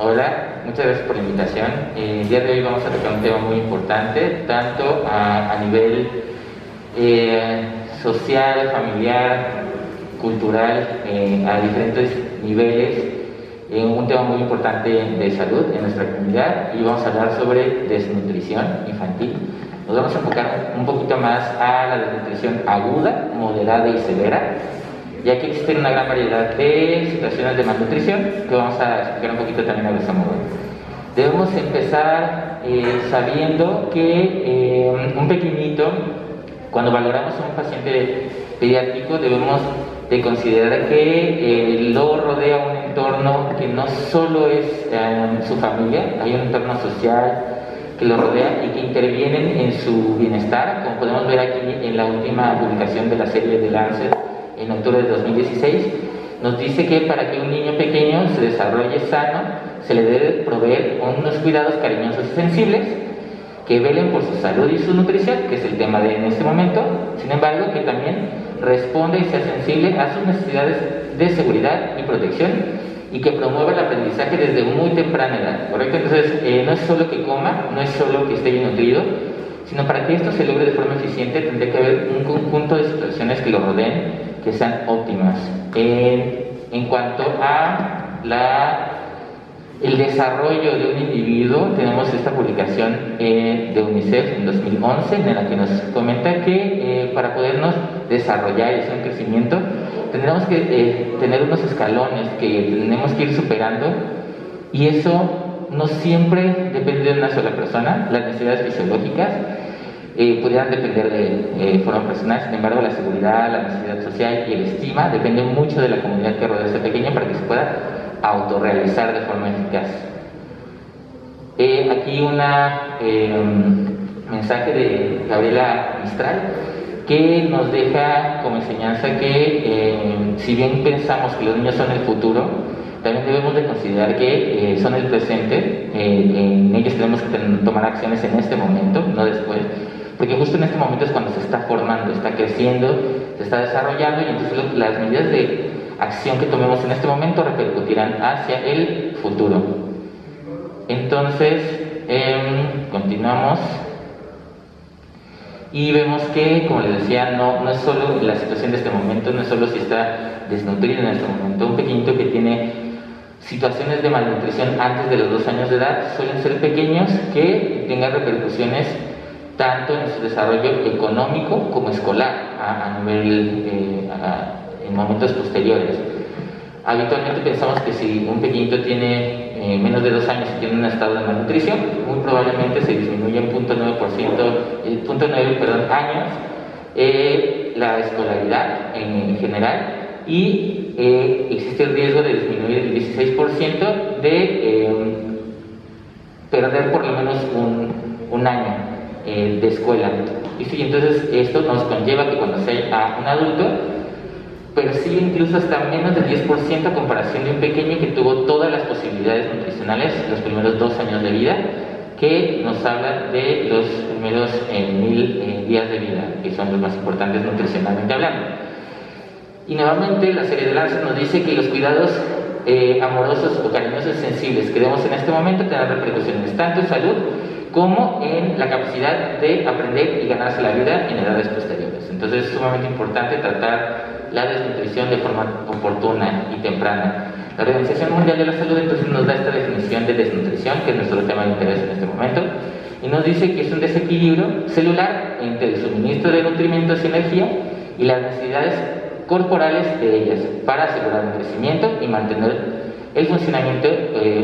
Hola, muchas gracias por la invitación. El día de hoy vamos a tocar un tema muy importante, tanto a nivel social, familiar, cultural, a diferentes niveles, un tema muy importante de salud en nuestra comunidad, y vamos a hablar sobre desnutrición infantil. Nos vamos a enfocar un poquito más a la desnutrición aguda, moderada y severa, ya que existe una gran variedad de situaciones de malnutrición que vamos a explicar un poquito también a grosso modo. Debemos empezar sabiendo que un pequeñito, cuando valoramos a un paciente pediátrico, debemos de considerar que lo rodea un entorno que no solo es su familia, hay un entorno social que lo rodea y que intervienen en su bienestar, como podemos ver aquí en la última publicación de la serie de Lancet en octubre de 2016, nos dice que para que un niño pequeño se desarrolle sano, se le debe proveer unos cuidados cariñosos y sensibles que velen por su salud y su nutrición, que es el tema de en este momento. Sin embargo, que también responda y sea sensible a sus necesidades de seguridad y protección, y que promueva el aprendizaje desde muy temprana edad, ¿correcto? Entonces, no es solo que coma, no es solo que esté bien nutrido, sino para que esto se logre de forma eficiente tendría que haber un conjunto de situaciones que lo rodeen, que sean óptimas. En cuanto a el desarrollo de un individuo, tenemos esta publicación de UNICEF en 2011, en la que nos comenta que para podernos desarrollar y hacer un crecimiento, tendremos que tener unos escalones que tenemos que ir superando, y eso no siempre depende de una sola persona. Las necesidades fisiológicas pudieran depender de forma personal. Sin embargo, la seguridad, la necesidad social y el estima dependen mucho de la comunidad que rodea a este pequeño para que se pueda autorrealizar de forma eficaz. Aquí un mensaje de Gabriela Mistral, que nos deja como enseñanza que si bien pensamos que los niños son el futuro, también debemos de considerar que son el presente. En ellos tenemos que tomar acciones en este momento, no después, porque justo en este momento es cuando se está formando, está creciendo, se está desarrollando, y entonces las medidas de acción que tomemos en este momento repercutirán hacia el futuro. Entonces, continuamos. Y vemos que, como les decía, no es solo la situación de este momento, no es solo si está desnutrido en este momento. Un pequeñito que tiene situaciones de malnutrición antes de los 2 años de edad suelen ser pequeños que tengan repercusiones tanto en su desarrollo económico como escolar a nivel en momentos posteriores. Habitualmente pensamos que si un pequeñito tiene menos de 2 años y tiene un estado de malnutrición, muy probablemente se disminuye en 0.9 años la escolaridad en general, y existe el riesgo de disminuir el 16% de perder por lo menos un año de escuela. Y sí, entonces esto nos conlleva que cuando sea un adulto percibe incluso hasta menos del 10% a comparación de un pequeño que tuvo todas las posibilidades nutricionales los primeros 2 años de vida, que nos habla de los primeros 1000 días de vida, que son los más importantes nutricionalmente hablando. Y nuevamente la serie de Lancet nos dice que los cuidados amorosos o cariñosos sensibles que demos en este momento tendrán repercusiones tanto en salud como en la capacidad de aprender y ganarse la vida en edades posteriores. Entonces es sumamente importante tratar la desnutrición de forma oportuna y temprana. La Organización Mundial de la Salud entonces nos da esta definición de desnutrición, que es nuestro tema de interés en este momento, y nos dice que es un desequilibrio celular entre el suministro de nutrimentos y energía y las necesidades corporales de ellas para asegurar el crecimiento y mantener el funcionamiento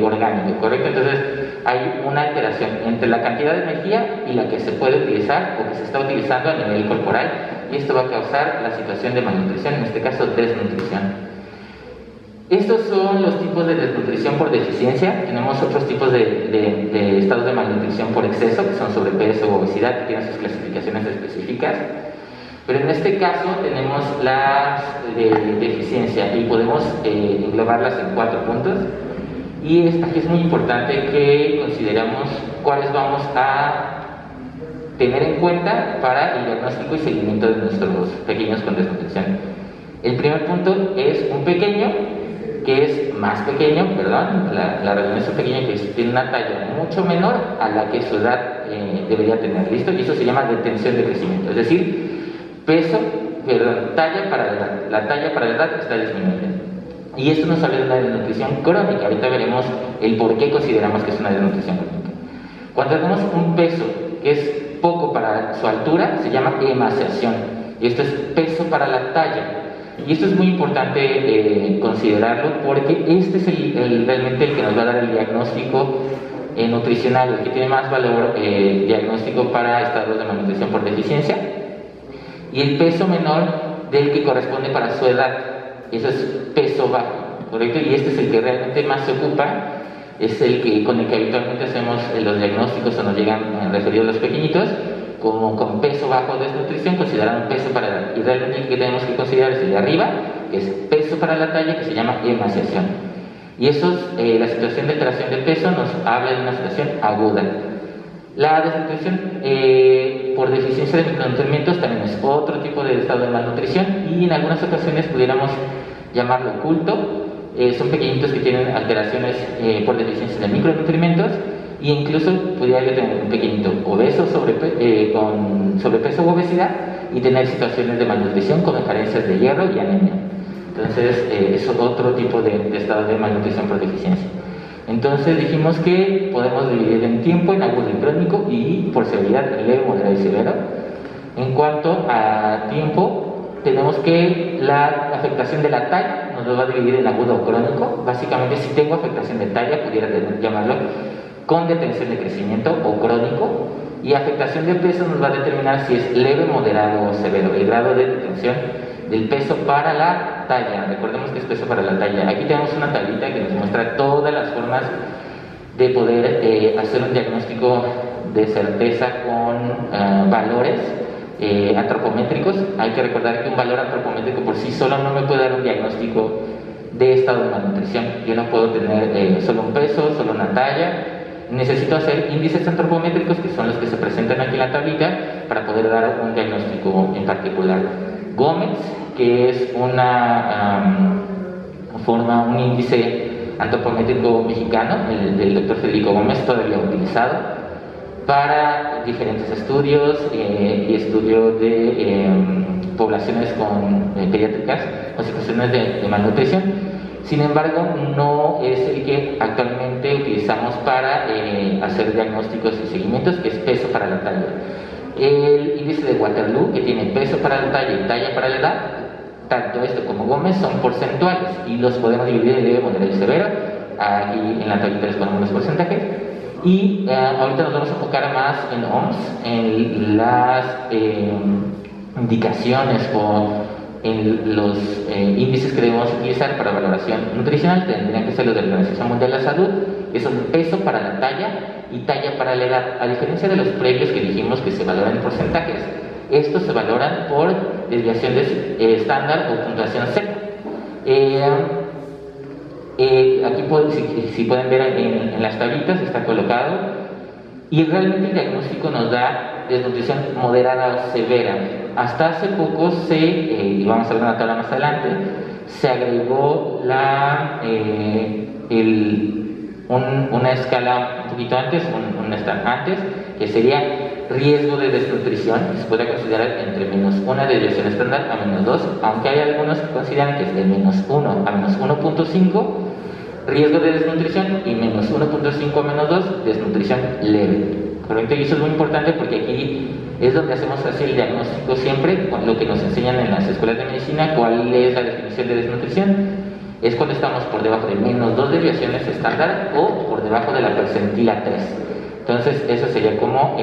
orgánico, ¿correcto? Entonces hay una alteración entre la cantidad de energía y la que se puede utilizar o que se está utilizando a nivel corporal, y esto va a causar la situación de malnutrición, en este caso desnutrición. Estos son los tipos de desnutrición por deficiencia. Tenemos otros tipos de estados de malnutrición por exceso, que son sobrepeso o obesidad, que tienen sus clasificaciones específicas. Pero en este caso tenemos las de deficiencia y podemos englobarlas en 4 puntos. Y aquí es muy importante que consideremos cuáles vamos a tener en cuenta para el diagnóstico y seguimiento de nuestros pequeños con desnutrición. El primer punto es un pequeño que es más pequeño, perdón, la relación es pequeña, que tiene una talla mucho menor a la que su edad debería tener, ¿listo? Y eso se llama detención de crecimiento, es decir, talla para la edad. La talla para la edad está disminuyendo. Y esto nos habla de una desnutrición crónica. Ahorita veremos el por qué consideramos que es una desnutrición crónica. Cuando tenemos un peso que es poco para su altura, se llama emaciación. Y esto es peso para la talla. Y esto es muy importante considerarlo, porque este es realmente el que nos va a dar el diagnóstico nutricional, el que tiene más valor diagnóstico para estados de malnutrición por deficiencia, y el peso menor del que corresponde para su edad. Eso es peso bajo, ¿correcto? Y este es el que realmente más se ocupa, es el que con el que habitualmente hacemos los diagnósticos o nos llegan referidos los pequeñitos, como con peso bajo de desnutrición, consideran un peso para la edad. Y realmente el que tenemos que considerar es el de arriba, que es peso para la talla, que se llama emaciación. Y eso es, la situación de alteración de peso nos habla de una situación aguda. La desnutrición por deficiencia de micronutrientes también es otro tipo de estado de malnutrición, y en algunas ocasiones pudiéramos llamarlo oculto. Son pequeñitos que tienen alteraciones por deficiencia de micronutrientes, e incluso pudiera tener un pequeñito obeso con sobrepeso u obesidad y tener situaciones de malnutrición como carencias de hierro y anemia. Entonces es otro tipo de estado de malnutrición por deficiencia. Entonces dijimos que podemos dividir en tiempo, en agudo y crónico, y por severidad leve, moderado y severo. En cuanto a tiempo, tenemos que la afectación de la talla nos lo va a dividir en agudo o crónico. Básicamente, si tengo afectación de talla, pudiera llamarlo con detención de crecimiento o crónico, y afectación de peso nos va a determinar si es leve, moderado o severo, el grado de detención del peso para la talla. Recordemos que es peso para la talla. Aquí tenemos una tablita que nos muestra todas las formas de poder hacer un diagnóstico de certeza con valores antropométricos. Hay que recordar que un valor antropométrico por sí solo no me puede dar un diagnóstico de estado de malnutrición. Yo no puedo tener solo un peso, solo una talla. Necesito hacer índices antropométricos, que son los que se presentan aquí en la tablita, para poder dar un diagnóstico en particular. Gómez, que es un índice antropométrico mexicano, el del doctor Federico Gómez, todavía utilizado para diferentes estudios y estudios de poblaciones pediátricas o situaciones de malnutrición. Sin embargo, no es el que actualmente utilizamos para hacer diagnósticos y seguimientos, que es peso para la talla. El índice de Waterloo, que tiene peso para la talla y talla para la edad, tanto esto como Gómez son porcentuales y los podemos dividir en leve, moderado y severo. Aquí en la tablita les ponemos los porcentajes. Y ahorita nos vamos a enfocar más en OMS, en las indicaciones o en los índices que debemos utilizar para valoración nutricional. Tendrían que ser los de la Organización Mundial de la Salud, que son peso para la talla y talla para la edad. A diferencia de los previos que dijimos que se valoran en porcentajes, estos se valoran por desviación de estándar o puntuación Z. Aquí si pueden ver en las tablitas está colocado, y realmente el diagnóstico nos da desnutrición moderada o severa. Hasta hace poco y vamos a ver una tabla más adelante, se agregó una escala un poquito antes, antes, que sería riesgo de desnutrición, que se puede considerar entre -1 de desviación estándar a -2, aunque hay algunos que consideran que es de -1 a -1.5 riesgo de desnutrición y -1.5 a -2 desnutrición leve. ¿Correcto? Y eso es muy importante porque aquí es donde hacemos así el diagnóstico siempre, con lo que nos enseñan en las escuelas de medicina. ¿Cuál es la definición de desnutrición? Es cuando estamos por debajo de -2 desviaciones estándar o por debajo de la percentila 3. Entonces, eso sería como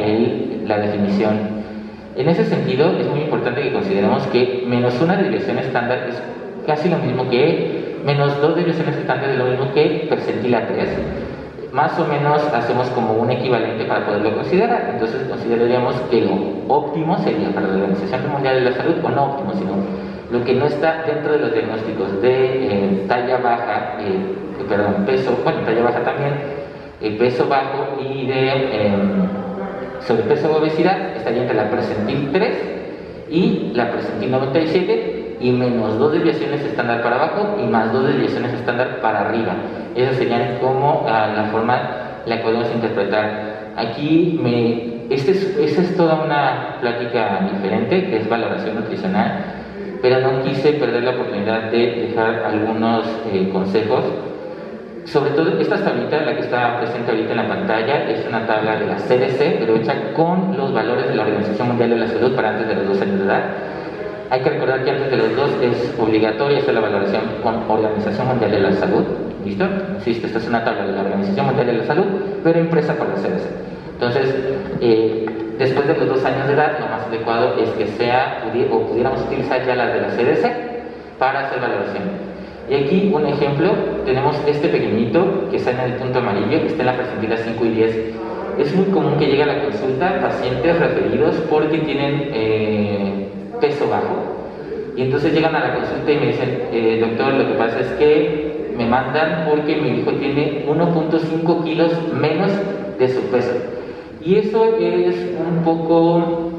la definición. En ese sentido, es muy importante que consideremos que -1 desviación estándar es casi lo mismo que -2 desviaciones estándar, es lo mismo que percentila 3. Más o menos hacemos como un equivalente para poderlo considerar. Entonces consideraríamos que lo óptimo sería para la Organización Mundial de la Salud, o no óptimo, sino lo que no está dentro de los diagnósticos de talla baja, talla baja también, peso bajo y de sobrepeso o obesidad, estaría entre la percentil 3 y la percentil 97, y menos 2 desviaciones estándar para abajo y más 2 desviaciones estándar para arriba. Esa sería como la forma la que podemos interpretar. Aquí esta es toda una plática diferente, que es valoración nutricional, pero no quise perder la oportunidad de dejar algunos consejos. Sobre todo esta tablita, la que está presente ahorita en la pantalla, es una tabla de la CDC, pero hecha con los valores de la Organización Mundial de la Salud para antes de los 2 años de edad. Hay que recordar que antes de los 2 es obligatoria hacer la valoración con Organización Mundial de la Salud. ¿Listo? Insisto, esta es una tabla de la Organización Mundial de la Salud, pero impresa por la CDC. Entonces, después de los 2 años de edad, lo más adecuado es que pudiéramos utilizar ya las de la CDC para hacer valoración. Y aquí un ejemplo, tenemos este pequeñito que está en el punto amarillo, que está en la percentila 5 y 10. Es muy común que llegue a la consulta pacientes referidos porque tienen peso bajo. Y entonces llegan a la consulta y me dicen, doctor, lo que pasa es que me mandan porque mi hijo tiene 1.5 kilos menos de su peso. Y eso es un poco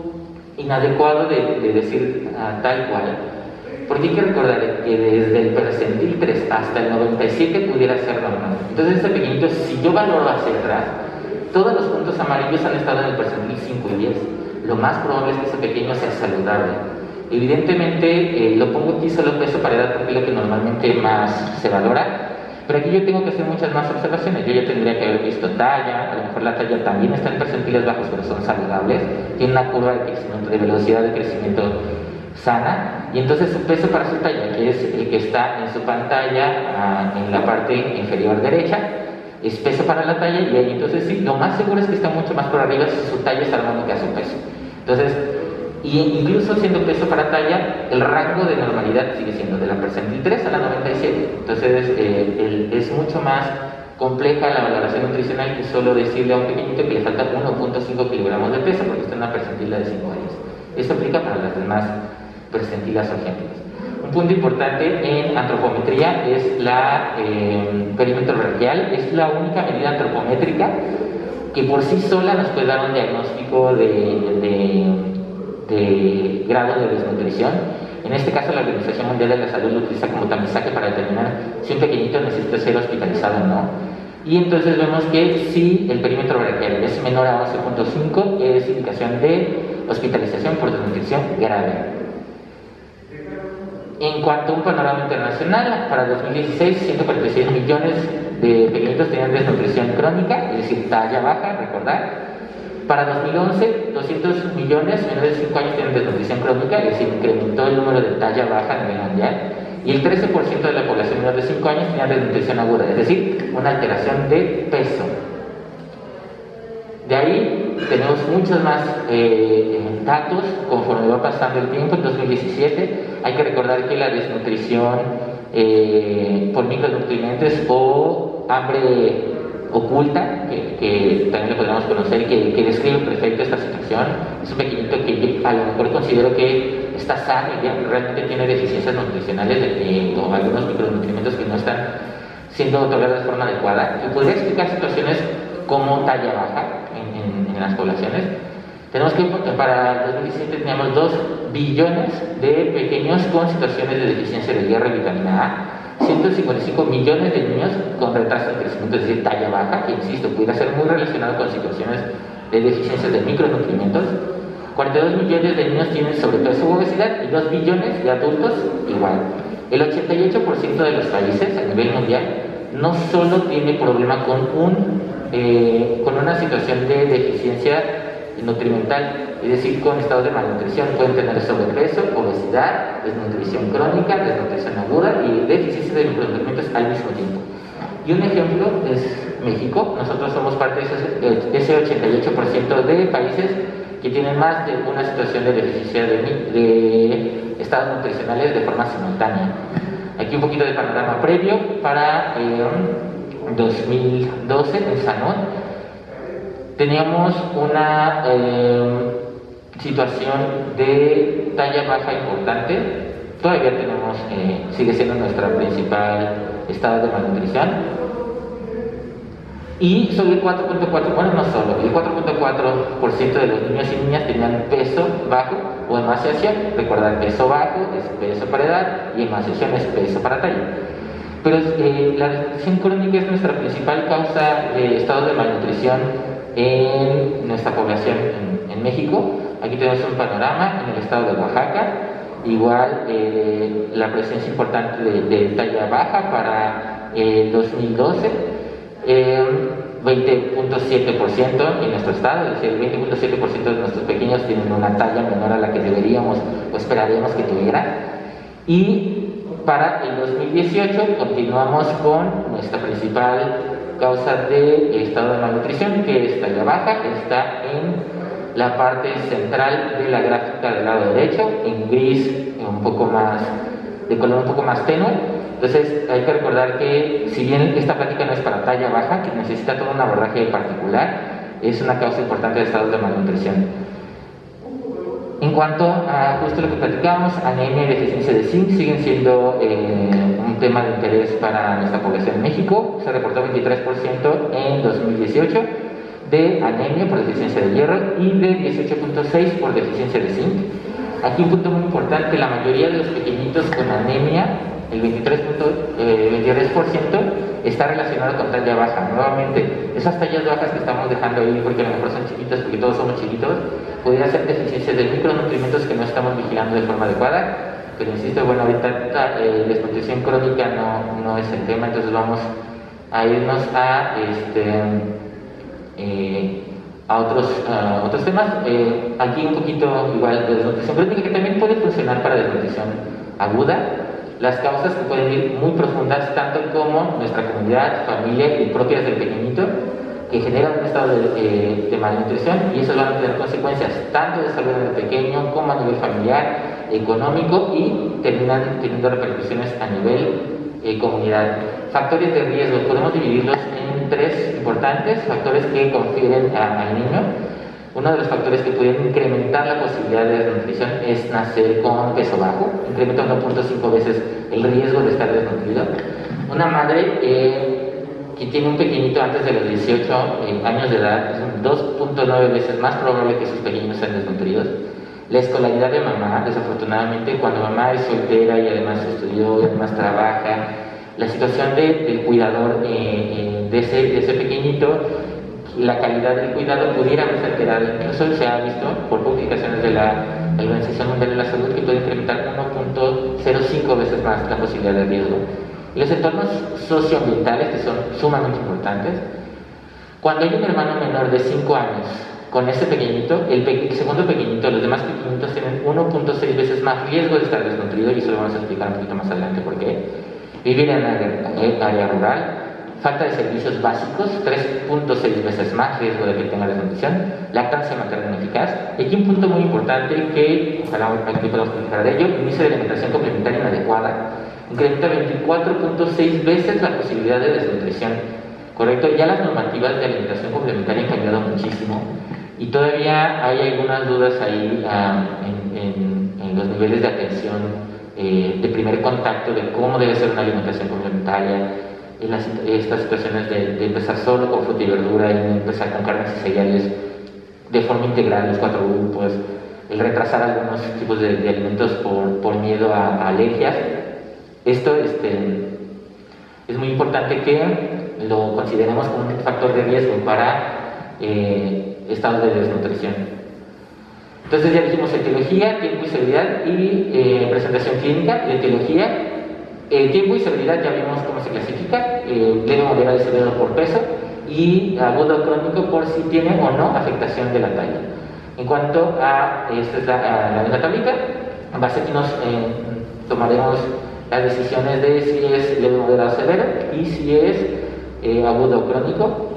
inadecuado de decir tal cual. Porque hay que recordar que desde el percentil 3 hasta el 97 pudiera ser normal. Entonces este pequeñito, si yo valoro hacia atrás, todos los puntos amarillos han estado en el percentil 5 y 10. Lo más probable es que ese pequeño sea saludable. Evidentemente lo pongo aquí solo peso para edad porque es lo que normalmente más se valora. Pero aquí yo tengo que hacer muchas más observaciones. Yo ya tendría que haber visto talla, a lo mejor la talla también está en percentiles bajos, pero son saludables. Tiene una curva de crecimiento, de velocidad de crecimiento sana, y entonces su peso para su talla, que es el que está en su pantalla en la parte inferior derecha, es peso para la talla, y ahí entonces sí, lo más seguro es que está mucho más por arriba si su talla es armónica a su peso. Entonces, y incluso siendo peso para talla, el rango de normalidad sigue siendo de la percentil 3 a la 97. Entonces es mucho más compleja la valoración nutricional que solo decirle a un pequeñito que le falta 1.5 kilogramos de peso porque está en una percentila de 5 años. Esto aplica para las demás percentilas orgénicas. Un punto importante en antropometría es la perímetro braquial. Es la única medida antropométrica que por sí sola nos puede dar un diagnóstico de grado de desnutrición. En este caso, la Organización Mundial de la Salud lo utiliza como tamizaje para determinar si un pequeñito necesita ser hospitalizado o no. Y entonces vemos que si el perímetro braquial es menor a 11.5, es indicación de hospitalización por desnutrición grave. En cuanto a un panorama internacional, para 2016, 146 millones de pequeñitos tenían desnutrición crónica, es decir, talla baja, recordar. Para 2011, 200 millones menores de 5 años tienen desnutrición crónica, es decir, incrementó el número de talla baja a nivel mundial. Y el 13% de la población menor de 5 años tenía desnutrición aguda, es decir, una alteración de peso. De ahí tenemos muchos más datos conforme va pasando el tiempo. En 2017 hay que recordar que la desnutrición por micronutrientes o hambre oculta, que también lo podemos conocer, que describe perfecto esta situación, es un pequeñito que a lo mejor considero que está sano y realmente tiene deficiencias nutricionales o algunos micronutrientes que no están siendo otorgados de forma adecuada, y podría explicar situaciones como talla baja en las poblaciones. Tenemos que para 2017 teníamos 2 billones de pequeños con situaciones de deficiencia de hierro y vitamina A, 155 millones de niños con retraso de crecimiento, es decir, talla baja, que insisto, pudiera ser muy relacionado con situaciones de deficiencias de micronutrientes. 42 millones de niños tienen sobrepeso u obesidad y 2 billones de adultos igual. El 88% de los países a nivel mundial no solo tiene problema con una situación de deficiencia nutrimental, es decir, con estados de malnutrición, pueden tener sobrepeso, obesidad, desnutrición crónica, desnutrición aguda y deficiencia de micronutrientes al mismo tiempo. Y un ejemplo es México. Nosotros somos parte de ese 88% de países que tienen más de una situación de deficiencia de estados nutricionales de forma simultánea. Aquí un poquito de panorama previo para 2012 en Sanón. Teníamos una situación de talla baja importante. Todavía tenemos, sigue siendo nuestra principal estado de malnutrición. Y sobre el 4.4, bueno, no solo, el 4.4% de los niños y niñas tenían peso bajo o emaciación. Recordar peso bajo es peso para edad y emaciación es peso para talla. Pero la desnutrición crónica es nuestra principal causa de estados de malnutrición en nuestra población en México. Aquí tenemos un panorama en el estado de Oaxaca. Igual la presencia importante de talla baja para 2012, 20.7% en nuestro estado, es decir, el 20.7% de nuestros pequeños tienen una talla menor a la que deberíamos o esperaríamos que tuvieran. Y para el 2018 continuamos con nuestra principal causa de estado de malnutrición, que es talla baja, que está en la parte central de la gráfica del lado derecho, en gris, un poco más, de color un poco más tenue. Entonces hay que recordar que si bien esta plática no es para talla baja, que necesita todo un abordaje particular, es una causa importante de estados de malnutrición. En cuanto a justo lo que platicamos, anemia y deficiencia de zinc siguen siendo un tema de interés para nuestra población en México. Se reportó 23% en 2018 de anemia por deficiencia de hierro y de 18.6% por deficiencia de zinc. Aquí un punto muy importante, la mayoría de los pequeñitos con anemia, el 23%, está relacionado con talla baja. Nuevamente, esas tallas bajas que estamos dejando ahí porque a lo mejor son chiquitas, porque todos somos chiquitos, podría ser deficiencias de micronutrientes que no estamos vigilando de forma adecuada. Pero insisto, bueno, ahorita la desnutrición crónica no es el tema, entonces vamos a irnos a otros temas. Aquí un poquito igual de desnutrición crónica, que también puede funcionar para desnutrición aguda. Las causas que pueden ir muy profundas, tanto como nuestra comunidad, familia y propias del pequeñito, que generan un estado de malnutrición, y eso van a tener consecuencias tanto de salud en el pequeño como a nivel familiar, económico, y terminan teniendo repercusiones a nivel comunidad. Factores de riesgo, podemos dividirlos en tres importantes factores que confieren al niño. Uno de los factores que pueden incrementar la posibilidad de desnutrición es nacer con peso bajo, incrementa 1.5 veces el riesgo de estar desnutrido. Una madre que tiene un pequeñito antes de los 18 años de edad es 2.9 veces más probable que sus pequeños sean desnutridos. La escolaridad de mamá, desafortunadamente, cuando mamá es soltera y además estudió y además trabaja, la situación del cuidador de ese pequeñito, la calidad del cuidado pudiera verse alterada. Incluso se ha visto por publicaciones de la Organización Mundial de la Salud que puede incrementar 1.05 veces más la posibilidad de riesgo. Y los entornos socioambientales, que son sumamente importantes. Cuando hay un hermano menor de 5 años con ese pequeñito, el segundo pequeñito, los demás pequeñitos tienen 1.6 veces más riesgo de estar desnutrido, y eso lo vamos a explicar un poquito más adelante por qué. Vivir en área rural, falta de servicios básicos, 3.6 veces más riesgo de que tenga desnutrición. Lactancia materna ineficaz. Y aquí un punto muy importante que ojalá aquí podamos platicar de ello: inicio de alimentación complementaria inadecuada, incrementa 24.6 veces la posibilidad de desnutrición. Correcto, ya las normativas de alimentación complementaria han cambiado muchísimo y todavía hay algunas dudas ahí en los niveles de atención de primer contacto de cómo debe ser una alimentación complementaria. Estas situaciones de empezar solo con fruta y verdura y empezar con carnes y cereales de forma integral, los 4 grupos, el retrasar algunos tipos de alimentos por miedo a alergias. Esto es muy importante que lo consideremos como un factor de riesgo para estados de desnutrición. Entonces ya dijimos etiología, tiempo y severidad y presentación clínica. De etiología, tiempo y severidad ya vimos cómo se clasifica: leve, moderado y severo por peso, y agudo o crónico por si tiene o no afectación de la talla. En cuanto a, esta es la misma tablita, en base aquí nos tomaremos las decisiones de si es leve, moderado o severo y si es agudo o crónico.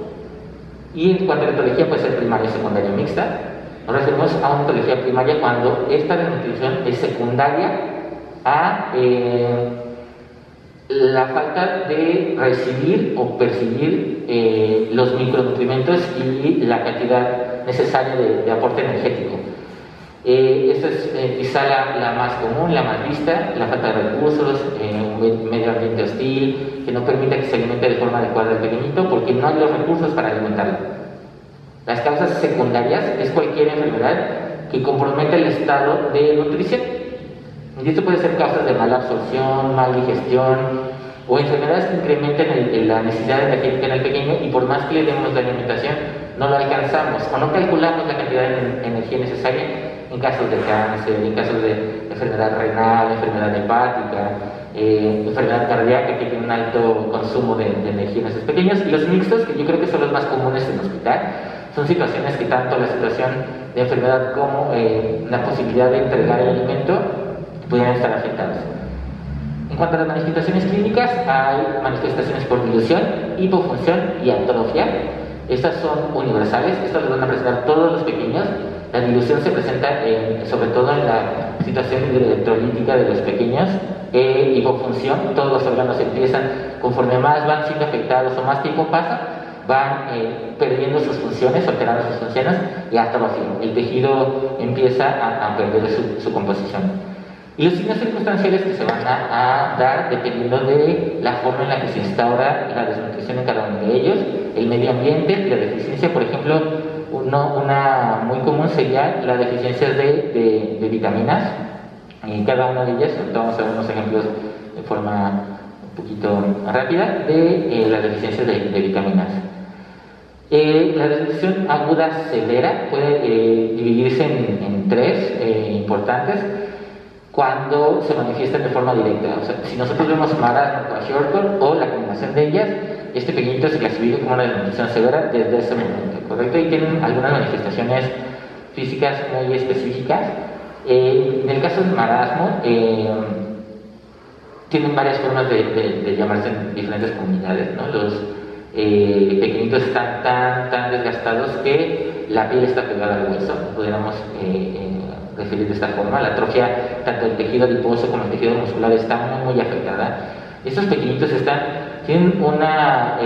Y en cuanto a la etiología, puede ser primaria, secundaria o mixta. Nos referimos a una etiología primaria cuando esta desnutrición es secundaria a la falta de recibir o percibir los micronutrientes y la cantidad necesaria de aporte energético. Esta es quizá la más común, la más vista: la falta de recursos, un medio ambiente hostil que no permite que se alimente de forma adecuada el pequeñito porque no hay los recursos para alimentarlo. Las causas secundarias es cualquier enfermedad que compromete el estado de nutrición. Y esto puede ser causas de mala absorción, mala digestión o enfermedades que incrementen la necesidad energética en el pequeño, y por más que le demos la alimentación, no lo alcanzamos o no calculamos la cantidad de energía necesaria en casos de cáncer, en casos de enfermedad renal, enfermedad hepática, enfermedad cardíaca, que tiene un alto consumo de energía en esos pequeños. Y los mixtos, que yo creo que son los más comunes en el hospital, son situaciones que tanto la situación de enfermedad como la posibilidad de entregar el alimento pudieran estar afectados. En cuanto a las manifestaciones clínicas, hay manifestaciones por dilución, hipofunción y atrofia. Estas son universales, estas las van a presentar todos los pequeños. La dilución se presenta sobre todo en la situación electrolítica de los pequeños. Hipofunción, todos los órganos empiezan, conforme más van siendo afectados o más tiempo pasa, van perdiendo sus funciones, alterando sus funciones, y atrofia. El tejido empieza a perder su composición. Y los signos circunstanciales que se van a dar dependiendo de la forma en la que se instaura la desnutrición en cada uno de ellos, el medio ambiente y la deficiencia. Por ejemplo, una muy común sería la deficiencia de vitaminas, y cada una de ellas, vamos a ver unos ejemplos de forma un poquito rápida de las deficiencias de vitaminas. La desnutrición aguda severa puede dividirse en tres importantes cuando se manifiestan de forma directa. O sea, si nosotros vemos marasmo, kwashiorkor o la combinación de ellas, este pequeñito se clasifica como una desnutrición severa desde ese momento, ¿correcto? Y tienen algunas manifestaciones físicas muy específicas. En el caso del marasmo, tienen varias formas de llamarse en diferentes comunidades, ¿no? Los pequeñitos están tan desgastados que la piel está pegada al hueso, pudiéramos referir de esta forma. La atrofia, tanto el tejido adiposo como el tejido muscular, está muy afectada. Estos pequeñitos tienen una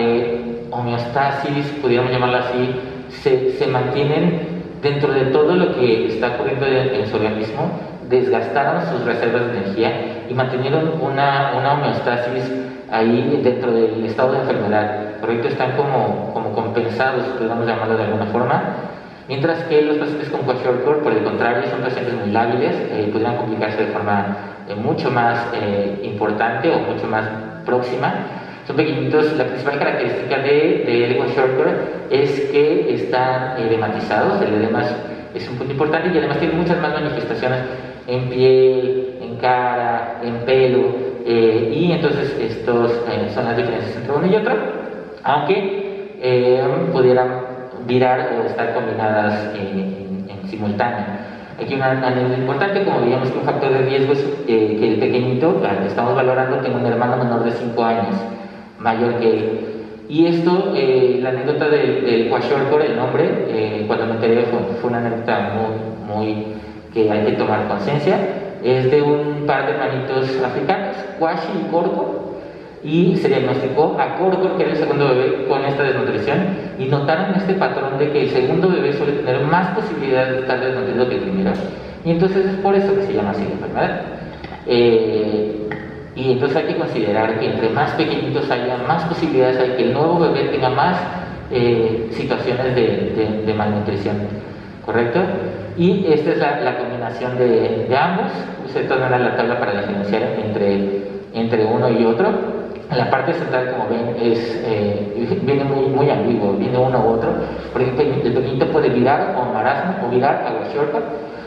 homeostasis, pudiéramos llamarlo así, se mantienen dentro de todo lo que está ocurriendo en su organismo, desgastaron sus reservas de energía y mantenieron una homeostasis ahí dentro del estado de enfermedad, ¿correcto? Están como compensados, podemos llamarlo de alguna forma. Mientras que los pacientes con kwashiorkor, por el contrario, son pacientes muy lábiles, podrían complicarse de forma mucho más importante o mucho más próxima. Son pequeñitos. La principal característica del kwashiorkor es que están edematizados. El edema es un punto importante, y además tienen muchas más manifestaciones en piel, en cara, en pelo, y entonces estos son las diferencias entre uno y otro, aunque pudieran virar o estar combinadas en simultáneo. Aquí una anécdota importante: como veíamos que un factor de riesgo es que el pequeñito al que estamos valorando tenga un hermano menor de 5 años, mayor que él. Y esto, la anécdota del kwashiorkor, el nombre, cuando me enteré fue una anécdota muy que hay que tomar conciencia. Es de un par de hermanitos africanos, Kwashi y Korkor, y se diagnosticó a Korkor, que era el segundo bebé, con esta desnutrición, y notaron este patrón de que el segundo bebé suele tener más posibilidades de estar desnutrido que el primero, y entonces es por eso que se llama así la enfermedad. Y entonces hay que considerar que entre más pequeñitos haya, más posibilidades hay que el nuevo bebé tenga más situaciones de malnutrición, ¿correcto? Y esta es la combinación de ambos. Usted toma la tabla para diferenciar entre uno y otro. En la parte central, como ven, viene muy ambiguo, viene uno u otro, porque el pequeñito puede virar a marasmo o virar a kwashiorkor,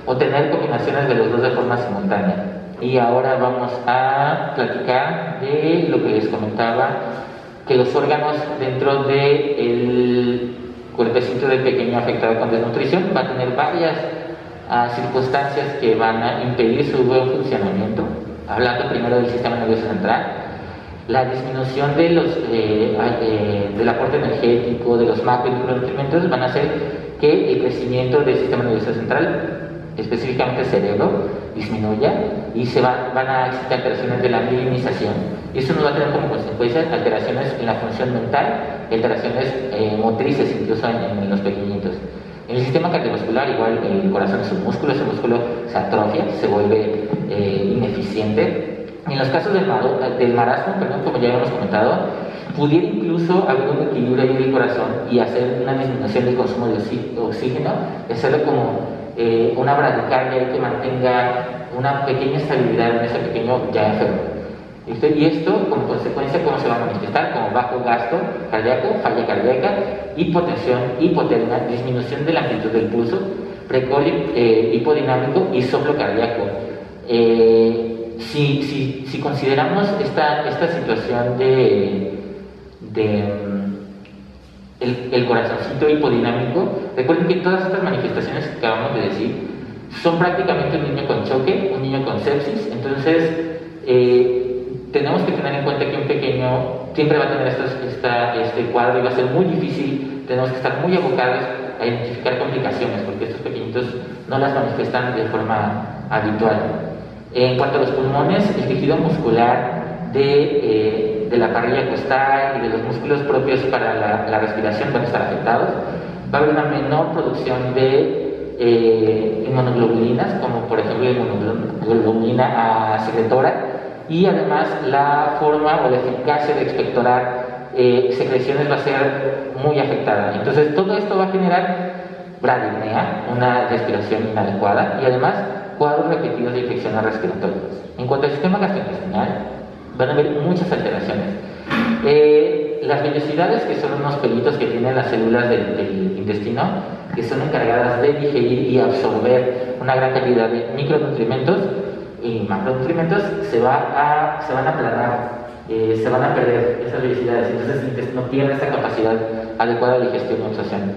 o tener combinaciones de los dos de forma simultánea. Y ahora vamos a platicar de lo que les comentaba, que los órganos dentro del cuerpecito del pequeño afectado con desnutrición va a tener varias circunstancias que van a impedir su buen funcionamiento. Hablando primero del sistema nervioso central, la disminución del aporte energético, de los macro y micronutrientes, van a hacer que el crecimiento del sistema nervioso central, específicamente el cerebro, disminuya, y van a existir alteraciones de la mielinización. Y eso nos va a tener como consecuencia alteraciones en la función mental, alteraciones motrices incluso en los pequeñitos. En el sistema cardiovascular, igual, el corazón es un músculo, ese músculo se atrofia, se vuelve ineficiente. En los casos del marasmo, como ya habíamos comentado, pudiera incluso haber un equilibrio ahí del corazón y hacer una disminución del consumo de oxígeno, hacerlo como una bradicardia que mantenga una pequeña estabilidad en ese pequeño ya enfermo. Y esto, como consecuencia, ¿cómo se va a manifestar? Como bajo gasto cardíaco, falla cardíaca, hipotensión, hipotermia, disminución de la amplitud del pulso, precordio hipodinámico y soplo cardíaco. Si consideramos esta situación el corazoncito hipodinámico, recuerden que todas estas manifestaciones que acabamos de decir son prácticamente un niño con choque, un niño con sepsis. Entonces tenemos que tener en cuenta que un pequeño siempre va a tener este cuadro y va a ser muy difícil. Tenemos que estar muy abocados a identificar complicaciones porque estos pequeñitos no las manifestan de forma habitual. En cuanto a los pulmones, el tejido muscular de la parrilla costal y de los músculos propios para la respiración van a estar afectados. Va a haber una menor producción de inmunoglobulinas, como por ejemplo la inmunoglobulina secretora, y además la forma o la eficacia de expectorar secreciones va a ser muy afectada. Entonces todo esto va a generar bradipnea, una respiración inadecuada, y además cuadros repetidos de infecciones respiratorias. En cuanto al sistema gastrointestinal, van a haber muchas alteraciones. Las vellosidades, que son unos pelitos que tienen las células del intestino, que son encargadas de digerir y absorber una gran cantidad de micronutrientes y macronutrientes, se van a aplanar, se van a perder esas vellosidades. Entonces el intestino pierde esa capacidad adecuada de digestión y absorción.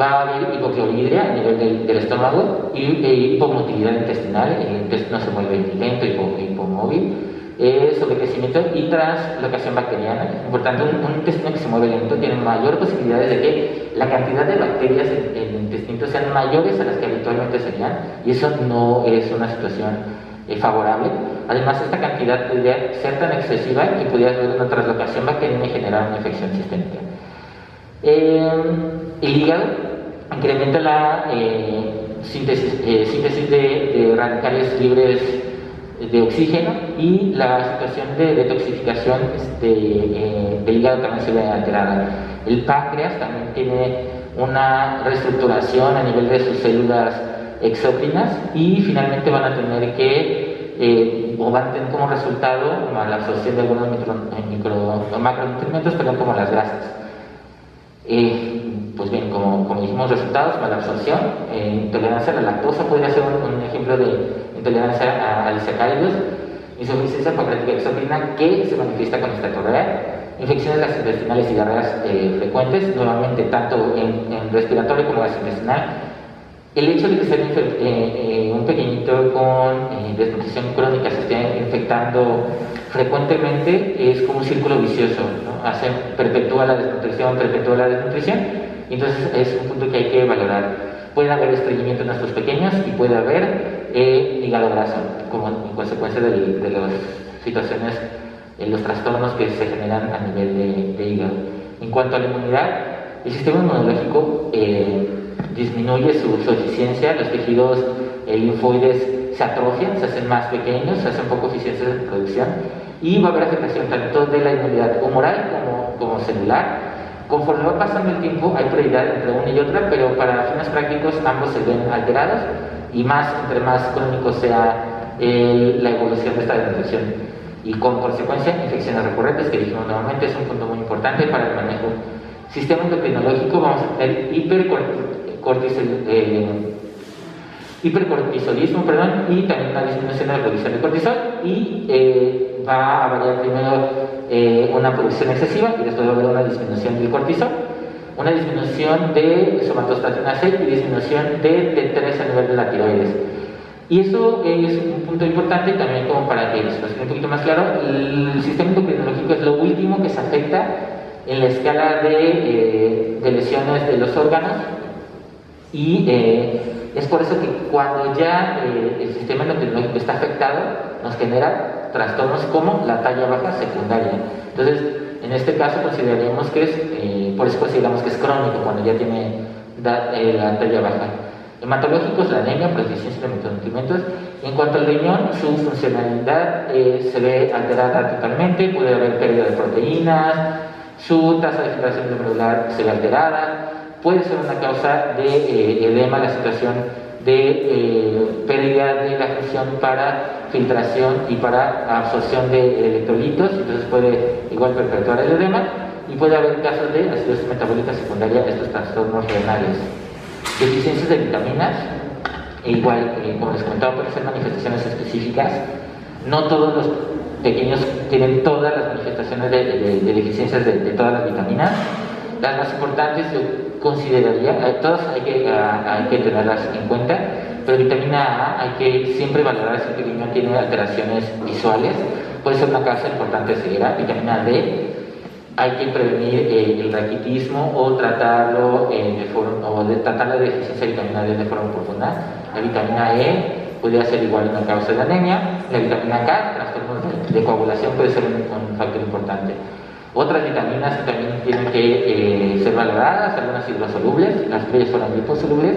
Va a haber hipocloridria a nivel del estómago y hipomotilidad intestinal. El intestino se vuelve lento, hipomóvil, sobrecrecimiento y translocación bacteriana. Importante, un intestino que se mueve lento tiene mayores posibilidades de que la cantidad de bacterias en el intestino sean mayores a las que habitualmente serían, y eso no es una situación favorable. Además, esta cantidad podría ser tan excesiva que pudiera haber una translocación bacteriana y generar una infección sistémica. El hígado incrementa la síntesis de radicales libres de oxígeno, y la situación de detoxificación del hígado también se ve alterada. El páncreas también tiene una reestructuración a nivel de sus células exócrinas, y finalmente van a tener o van a tener como resultado la absorción de algunos macronutrientes, como las grasas. Pues bien, como dijimos, resultados: mala absorción, intolerancia a la lactosa podría ser un ejemplo de intolerancia a disacáridos, insuficiencia pancreática exócrina que se manifiesta con esteatorrea, infecciones gastrointestinales y diarreas frecuentes, nuevamente tanto en respiratorio como gastrointestinal. El hecho de que sea un pequeñito con desnutrición crónica se esté infectando frecuentemente es como un círculo vicioso, ¿no? Perpetúa la desnutrición, y entonces es un punto que hay que valorar. Puede haber estreñimiento en estos pequeños y puede haber hígado graso como consecuencia de las situaciones, los trastornos que se generan a nivel de hígado. En cuanto a la inmunidad, el sistema inmunológico disminuye su eficiencia, los tejidos linfoides se atrofian, se hacen más pequeños, se hacen poco eficientes en producción, y va a haber afectación tanto de la inmunidad humoral como celular. Conforme va pasando el tiempo hay prioridad entre una y otra, pero para fines prácticos ambos se ven alterados, y entre más crónico sea la evolución de esta desnutrición, y con consecuencia infecciones recurrentes, que dijimos nuevamente es un punto muy importante para el manejo. Sistema endocrinológico, vamos a tener hipercortisolismo, y también una disminución de la producción de cortisol, y va a variar primero una producción excesiva y después va a haber una disminución del cortisol, una disminución de somatostatina C y disminución de T3 a nivel de la tiroides. Y eso es un punto importante también, como para que se nos quede un poquito más claro. El sistema endocrinológico es lo último que se afecta en la escala de lesiones de los órganos, y es por eso que cuando ya el sistema endocrinológico está afectado nos genera trastornos como la talla baja secundaria. Entonces, en este caso consideraríamos que por eso consideramos que es crónico cuando ya tiene la talla baja. Hematológicos, la anemia por deficiencia de micronutrientes. En cuanto al riñón, su funcionalidad se ve alterada totalmente, puede haber pérdida de proteínas, su tasa de filtración glomerular se ve alterada, puede ser una causa de edema la situación de pérdida de la función para filtración y para absorción de electrolitos, entonces puede igual perpetuar el edema, y puede haber casos de acidosis metabólica secundaria a estos trastornos renales. Deficiencias de vitaminas, igual, como les comentaba, pueden ser manifestaciones específicas. No todos los pequeños tienen todas las manifestaciones de deficiencias de todas las vitaminas. Las más importantes yo consideraría, todas hay que tenerlas en cuenta, pero vitamina A hay que siempre valorar si el pequeño tiene alteraciones visuales, puede ser una causa importante de ceguera. Vitamina D, hay que prevenir el raquitismo o tratarlo tratar la deficiencia de vitamina D de forma profunda. La vitamina E podría ser igual una causa de anemia. La vitamina K, trastornos de coagulación, puede ser un factor importante. Otras vitaminas que también tienen que ser valoradas, algunas hidrosolubles, las que son liposolubles.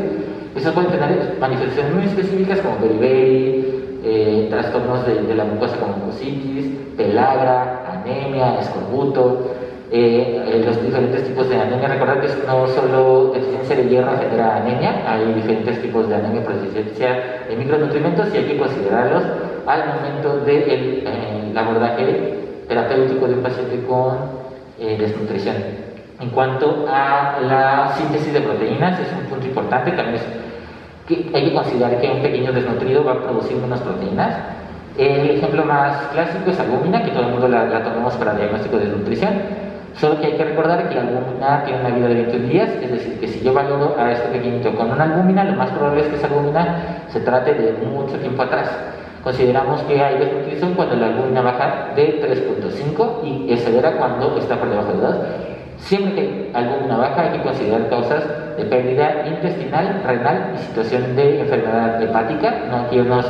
Esas pueden tener manifestaciones muy específicas como beriberi, trastornos de la mucosa como mucositis, pelagra, anemia, escorbuto. Los diferentes tipos de anemia, recordad que no solo deficiencia de hierro genera anemia, hay diferentes tipos de anemia por deficiencia de micronutrientes y hay que considerarlos al momento del abordaje terapéutico de un paciente con desnutrición. En cuanto a la síntesis de proteínas, es un punto importante, también hay que considerar que un pequeño desnutrido va a producir menos proteínas. El ejemplo más clásico es albúmina, que todo el mundo la tomamos para diagnóstico de desnutrición. Solo que hay que recordar que la albúmina tiene una vida de 21 días, es decir, que si yo valoro a este pequeñito con una albúmina, lo más probable es que esa albúmina se trate de mucho tiempo atrás. Consideramos que hay desnutrición cuando la albúmina baja de 3.5 y es severa cuando está por debajo de 2. Siempre que albúmina baja hay que considerar causas de pérdida intestinal, renal y situación de enfermedad hepática. No hay que irnos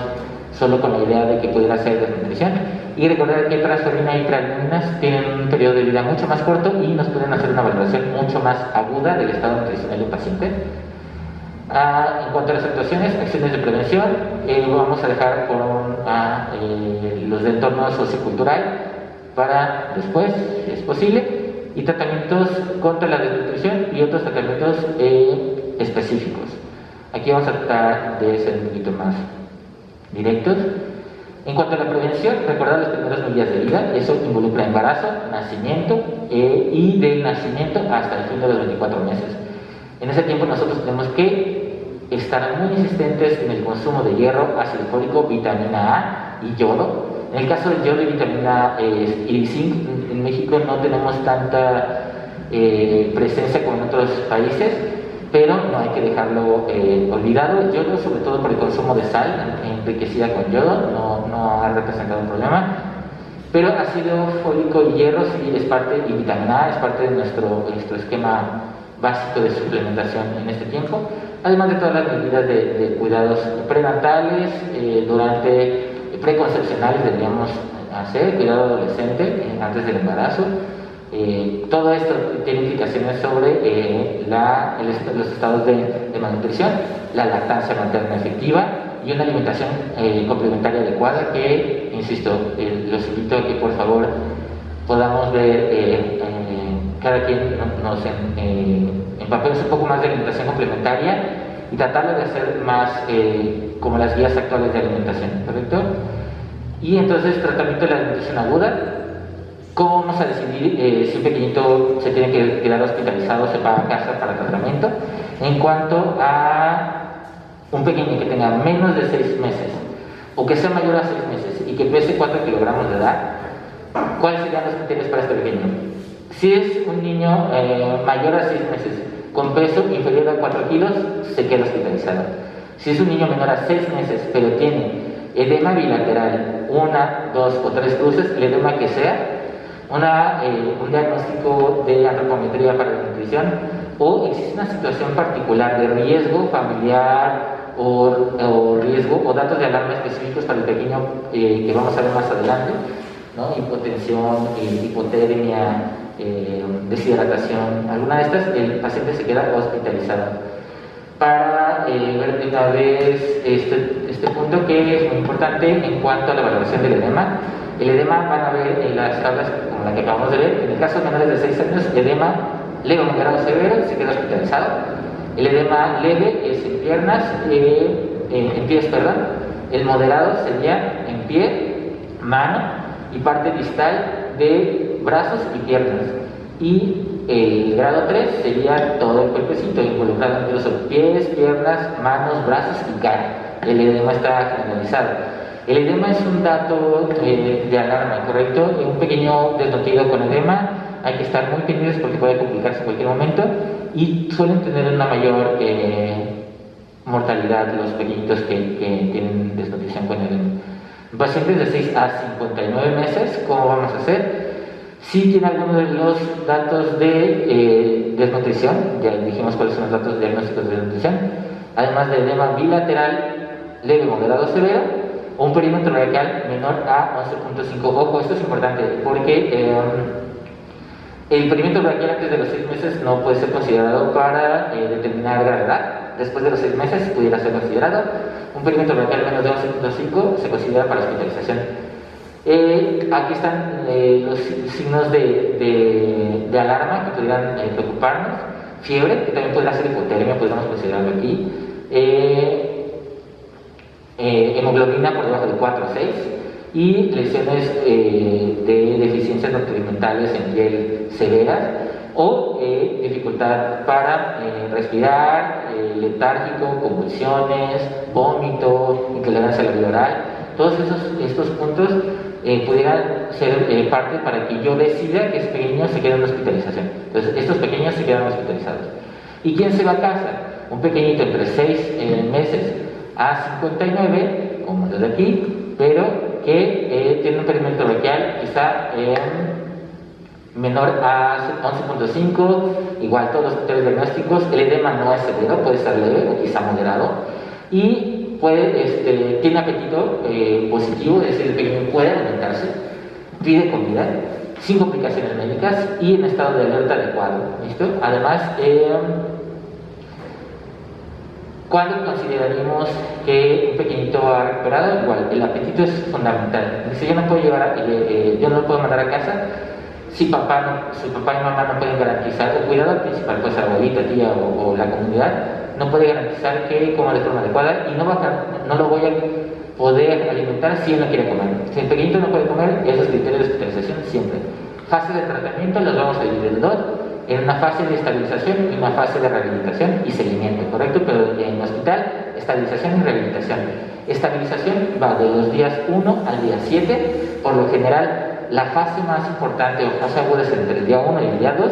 solo con la idea de que pudiera ser desnutrición. Y recordar que transferrina y prealbuminas tienen un periodo de vida mucho más corto y nos pueden hacer una valoración mucho más aguda del estado nutricional del paciente. En cuanto a las actuaciones, acciones de prevención, vamos a dejar con los de entorno sociocultural para después, si es posible, y tratamientos contra la desnutrición y otros tratamientos específicos. Aquí vamos a tratar de ser un poquito más directos. En cuanto a la prevención, recordar los primeros 9 días de vida, eso involucra embarazo, nacimiento y del nacimiento hasta el fin de los 24 meses. En ese tiempo nosotros tenemos que estar muy insistentes en el consumo de hierro, ácido fólico, vitamina A y yodo. En el caso del yodo y vitamina y zinc, en México no tenemos tanta presencia como en otros países, pero no hay que dejarlo olvidado. El yodo, sobre todo por el consumo de sal enriquecida con yodo, no ha representado un problema. Pero ácido fólico y hierro sí es parte, y vitamina A es parte de nuestro esquema básico de suplementación en este tiempo, además de todas las medidas de cuidados prenatales, durante preconcepcionales deberíamos hacer, cuidado adolescente antes del embarazo. Todo esto tiene implicaciones sobre los estados de malnutrición, la lactancia materna efectiva y una alimentación complementaria adecuada que, insisto, los invito a que por favor podamos ver cada quien nos empapemos un poco más de alimentación complementaria y tratarlo de hacer más como las guías actuales de alimentación, ¿correcto? Y entonces, tratamiento de la alimentación aguda. ¿Cómo vamos a decidir si un pequeñito se tiene que quedar hospitalizado o se va a casa para tratamiento? En cuanto a un pequeño que tenga menos de 6 meses o que sea mayor a 6 meses y que pese 4 kilogramos de edad, ¿cuáles serían los criterios para este pequeño? Si es un niño mayor a 6 meses con peso inferior a 4 kilos, se queda hospitalizado. Si es un niño menor a 6 meses pero tiene edema bilateral, 1, 2 o 3 cruces, el edema que sea, un diagnóstico de antropometría para la nutrición, o existe una situación particular de riesgo familiar o riesgo o datos de alarma específicos para el pequeño que vamos a ver más adelante, ¿no? Hipotensión, hipotermia, deshidratación, alguna de estas, el paciente se queda hospitalizado. Para ver de una vez este punto que es muy importante en cuanto a la valoración del edema. El edema van a ver en las tablas como la que acabamos de ver. En el caso de menores de 6 años, edema leve, moderado, severo, se queda hospitalizado. El edema leve es en piernas, en pies, perdón. El moderado sería en pie, mano y parte distal de brazos y piernas. Y el grado 3 sería todo el cuerpecito involucrado en los pies, piernas, manos, brazos y cara. El edema está generalizado. El edema es un dato de alarma, ¿correcto? Un pequeño desnutrido con edema, hay que estar muy pendientes porque puede complicarse en cualquier momento y suelen tener una mayor mortalidad los pequeñitos que tienen desnutrición con edema. En pacientes de 6 a 59 meses, ¿cómo vamos a hacer? Si tiene alguno de los datos de desnutrición, ya dijimos cuáles son los datos diagnósticos de desnutrición, además de edema bilateral, leve, moderado, severo, o un perímetro braquial menor a 11.5. Ojo, esto es importante porque el perímetro braquial antes de los 6 meses no puede ser considerado para determinar gravedad. Después de los 6 meses pudiera ser considerado. Un perímetro braquial menos de 11.5 se considera para hospitalización. Aquí están los signos de alarma que pudieran preocuparnos. Fiebre, que también podría ser hipotermia, podríamos considerarlo aquí. Hemoglobina por debajo de 4 a 6 y lesiones de deficiencias nutrimentales en piel severas o dificultad para respirar, letárgico, convulsiones, vómito, intolerancia a la vía oral. Todos estos puntos pudieran ser parte para que yo decida que ese pequeño se quede en hospitalización. Entonces, estos pequeños se quedan hospitalizados. ¿Y quién se va a casa? Un pequeñito entre 6 meses a 59, como los de aquí, pero que tiene un perímetro braquial quizá menor a 11.5, igual todos los criterios diagnósticos. El edema no es severo, puede ser leve o quizá moderado, y tiene apetito positivo, es decir, el pequeño puede alimentarse, pide comida, sin complicaciones médicas y en estado de alerta adecuado. ¿Listo? Además, ¿cuándo consideraríamos que un pequeñito ha recuperado? Igual, el apetito es fundamental. Dice, yo no lo puedo mandar a casa si su papá y mamá no pueden garantizar, el cuidador principal, pues abuelita, tía o la comunidad, no puede garantizar que coma de forma adecuada y no lo voy a poder alimentar si él no quiere comer. Si el pequeñito no puede comer, esos criterios de hospitalización siempre. Fases de tratamiento los vamos a dividir en dos. En una fase de estabilización y una fase de rehabilitación y seguimiento, ¿correcto? Pero en hospital, estabilización y rehabilitación. Estabilización va de los días 1 al día 7. Por lo general, la fase más importante o fase aguda es entre el día 1 y el día 2.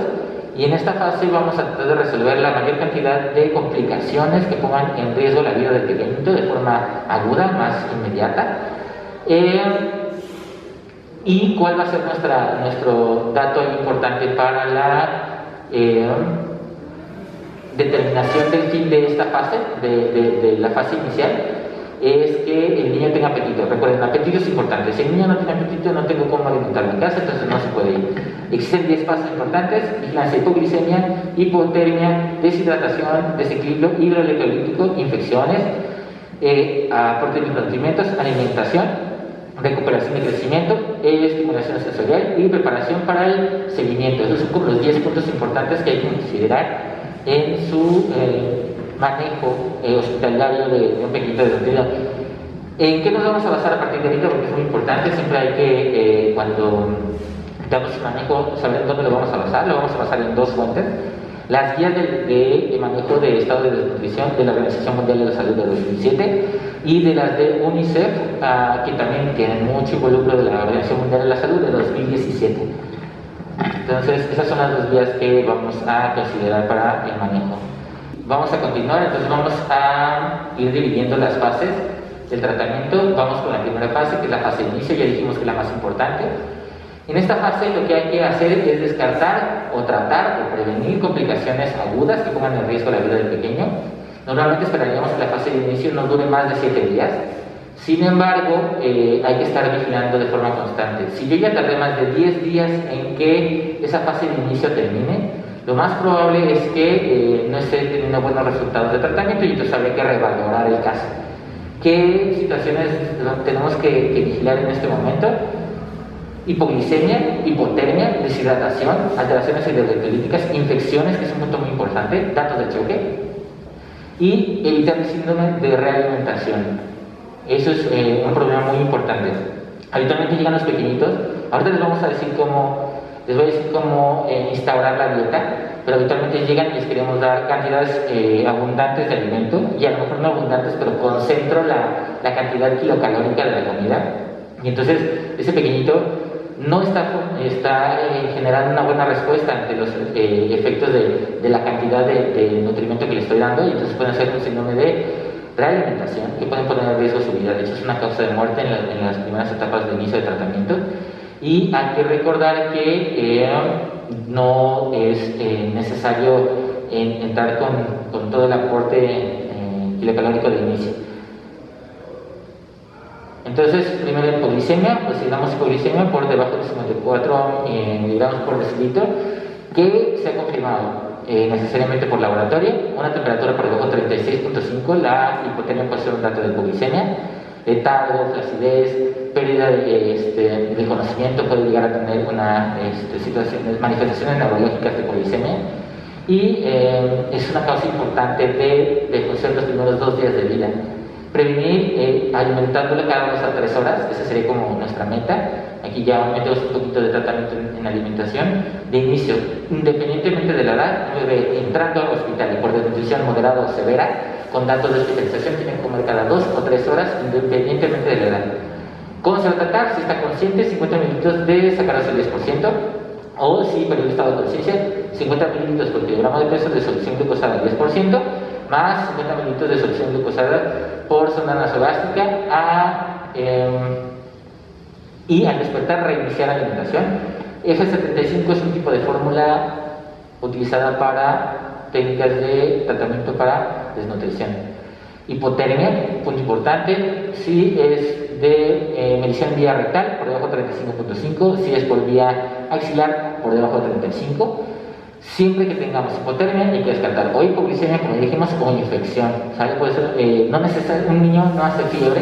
Y en esta fase vamos a tratar de resolver la mayor cantidad de complicaciones que pongan en riesgo la vida del pequeñito de forma aguda, más inmediata. ¿Y cuál va a ser nuestro dato importante para la determinación del fin de esta fase, de la fase inicial? Es que el niño tenga apetito. Recuerden, el apetito es importante. Si el niño no tiene apetito, no tengo cómo alimentarlo en casa, entonces no se puede ir. Existen 10 fases importantes: vigilancia, hipoglicemia, hipotermia, deshidratación, desequilibrio hidroelectrolítico, infecciones, aporte de micronutrientes, alimentación, recuperación de crecimiento, estimulación sensorial y preparación para el seguimiento. Esos son como los 10 puntos importantes que hay que considerar en su manejo hospitalario de un pequeñito desnutrido. ¿En qué nos vamos a basar a partir de ahorita? Porque es muy importante. Siempre hay que, cuando damos el manejo, saber dónde lo vamos a basar. Lo vamos a basar en dos fuentes: las guías de manejo de estado de desnutrición de la Organización Mundial de la Salud de 2007 y de las de UNICEF, que también tienen mucho involucro de la Organización Mundial de la Salud de 2017. Entonces, esas son las dos guías que vamos a considerar para el manejo. Vamos a continuar, entonces vamos a ir dividiendo las fases del tratamiento. Vamos con la primera fase, que es la fase de inicio, ya dijimos que es la más importante. En esta fase lo que hay que hacer es descartar o tratar o prevenir complicaciones agudas que pongan en riesgo la vida del pequeño. Normalmente esperaríamos que la fase de inicio no dure más de 7 días. Sin embargo, hay que estar vigilando de forma constante. Si yo ya tardé más de 10 días en que esa fase de inicio termine, lo más probable es que no esté teniendo buenos resultados de tratamiento y entonces habría que revalorar el caso. ¿Qué situaciones tenemos que vigilar en este momento? Hipoglicemia, hipotermia, deshidratación, alteraciones hidroelectrolíticas, infecciones, que es un punto muy importante, datos de choque. y evitar el síndrome de realimentación. Eso es un problema muy importante. Habitualmente llegan los pequeñitos, ahorita les vamos a decir cómo, les voy a decir cómo instaurar la dieta, pero habitualmente llegan y les queremos dar cantidades abundantes de alimento, y a lo mejor no abundantes, pero concentro la cantidad kilocalórica de la comida, y entonces ese pequeñito no está generando una buena respuesta ante los efectos de la cantidad de nutrimento que le estoy dando, y entonces pueden hacer un síndrome de realimentación que pueden poner en riesgo su vida. De hecho, es una causa de muerte en las primeras etapas de inicio de tratamiento, y hay que recordar que no es necesario entrar con todo el aporte kilocalórico de inicio. Entonces, primero la hipoglicemia, pues si damos hipoglicemia por debajo de 54 miligramos por decilitro, que se ha confirmado necesariamente por laboratorio. Una temperatura por debajo de 36.5, la hipotermia puede ser un dato de hipoglicemia. Letargo, flacidez, pérdida de conocimiento, puede llegar a tener manifestaciones neurológicas de hipoglicemia, y es una causa importante de función los primeros 2 días de vida. Prevenir alimentándolo cada 2 a 3 horas, esa sería como nuestra meta. Aquí ya metemos un poquito de tratamiento en alimentación de inicio, independientemente de la edad. Entrando al hospital y por desnutrición moderada o severa, con datos de hospitalización, tienen que comer cada 2 o 3 horas, independientemente de la edad. ¿Cómo se va a tratar? Si está consciente, 50 mililitros de sacarase el 10%, o si perdió el estado de conciencia, 50 mililitros por kilogramo de peso de solución glucosada al 10%, más 50 mililitros de solución glucosada por sonda nasogástrica, y al despertar reiniciar la alimentación. F75 es un tipo de fórmula utilizada para técnicas de tratamiento para desnutrición. Hipotermia, punto importante, si es de medición vía rectal por debajo de 35.5, si es por vía axilar por debajo de 35. Siempre que tengamos hipotermia hay que descartar o hipoglicemia, como dijimos, o infección, ¿sale? Puede ser, no necesariamente, un niño no hace fiebre,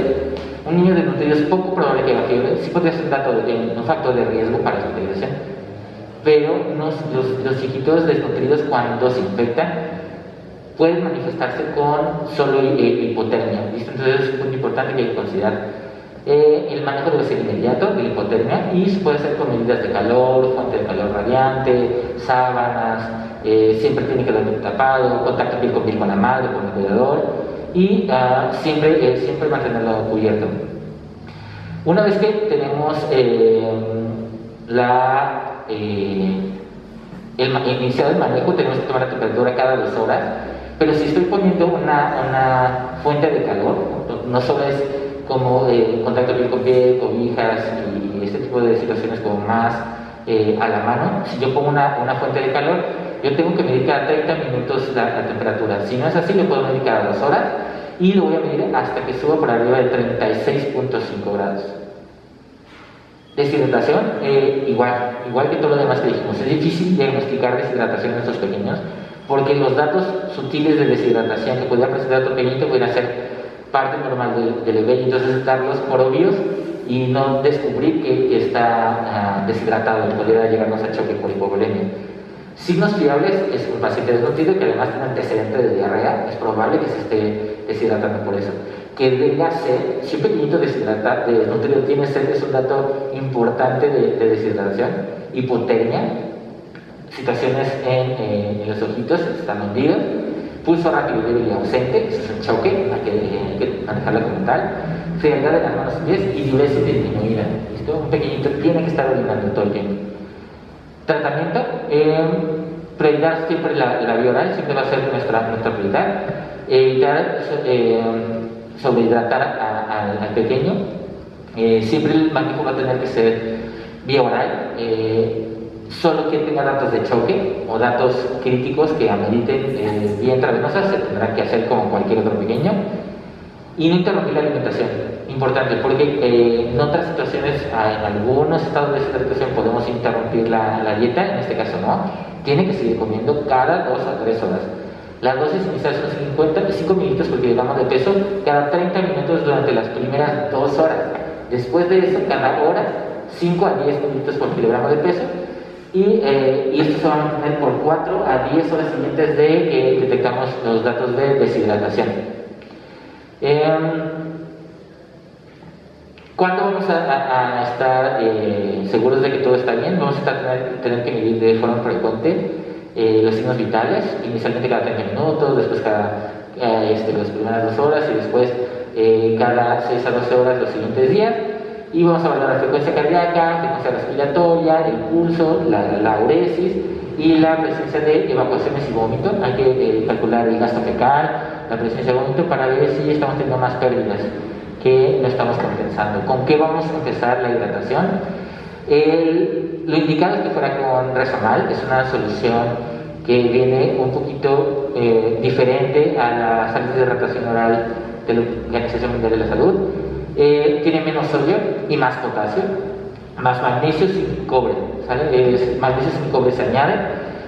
un niño desnutrido es poco probable que haga fiebre, sí podría ser un factor de riesgo para su hospitalización, pero los chiquitos desnutridos, cuando se infectan, pueden manifestarse con solo hipotermia, ¿listo? Entonces es un punto importante que hay que considerar. El manejo debe ser inmediato de la hipotermia, y se puede hacer con medidas de calor, fuente de calor radiante, sábanas, siempre tiene que dormir tapado, contacto piel con piel con la madre, con el cuidador, y siempre mantenerlo cubierto. Una vez que tenemos iniciado el manejo, tenemos que tomar la temperatura cada 2 horas, pero si estoy poniendo una fuente de calor, no solo es como contacto piel con piel, cobijas y este tipo de situaciones como más a la mano, si yo pongo una fuente de calor, yo tengo que medir cada 30 minutos la temperatura. Si no es así, lo puedo medir cada 2 horas, y lo voy a medir hasta que suba por arriba de 36.5 grados. Deshidratación, igual que todo lo demás que dijimos, es difícil diagnosticar deshidratación en estos pequeños, porque los datos sutiles de deshidratación que podría presentar otro pequeñito pueden ser parte normal del bebé, y entonces darlos por obvios y no descubrir que está deshidratado, y podría llegarnos a choque por hipovolemia. Signos fiables es un paciente desnutrido que además tiene antecedente de diarrea, es probable que se esté deshidratando por eso. Que tenga sed, si un pequeñito desnutrido tiene sed, es un dato importante de deshidratación. Hipotermia, situaciones en los ojitos, están hundidos. Pulso rápido, débil y ausente, eso es un choque, hay que manejarlo como tal. Frialdad de las manos y pies y diuresis disminuida. ¿Listo? Un pequeñito tiene que estar orinando todo el tiempo. Tratamiento, prioridad siempre la vía oral, siempre va a ser nuestra prioridad. Evitar sobrehidratar al pequeño. Siempre el manejo va a tener que ser vía oral. Solo que tenga datos de choque o datos críticos que ameriten vía intravenosa se tendrá que hacer como cualquier otro pequeño. Y no interrumpir la alimentación, importante, porque en otras situaciones, en algunos estados de deshidratación podemos interrumpir la dieta, en este caso no, tiene que seguir comiendo cada 2 a 3 horas. Las dosis iniciales son 55 mililitros por kilogramo de peso cada 30 minutos durante las primeras 2 horas. Después de eso, cada hora, 5 a 10 mililitros por kilogramo de peso, y esto se va a mantener por 4 a 10 horas siguientes de que detectamos los datos de deshidratación. ¿Cuándo vamos a estar seguros de que todo está bien? Vamos a tener que medir de forma frecuente los signos vitales, inicialmente cada 30 minutos, después las primeras 2 horas y después cada 6 a 12 horas los siguientes días. Y vamos a evaluar la frecuencia cardíaca, frecuencia respiratoria, el pulso, la uresis y la presencia de evacuaciones y vómito. Hay que calcular el gasto fecal, la presencia de vómito para ver si estamos teniendo más pérdidas que no estamos compensando. ¿Con qué vamos a empezar la hidratación? Lo indicado es que fuera con Resomal, es una solución que viene un poquito diferente a las sales de hidratación oral de la Organización Mundial de la Salud. Tiene menos sodio y más potasio, más magnesio sin cobre, ¿sale? Magnesio sin cobre se añade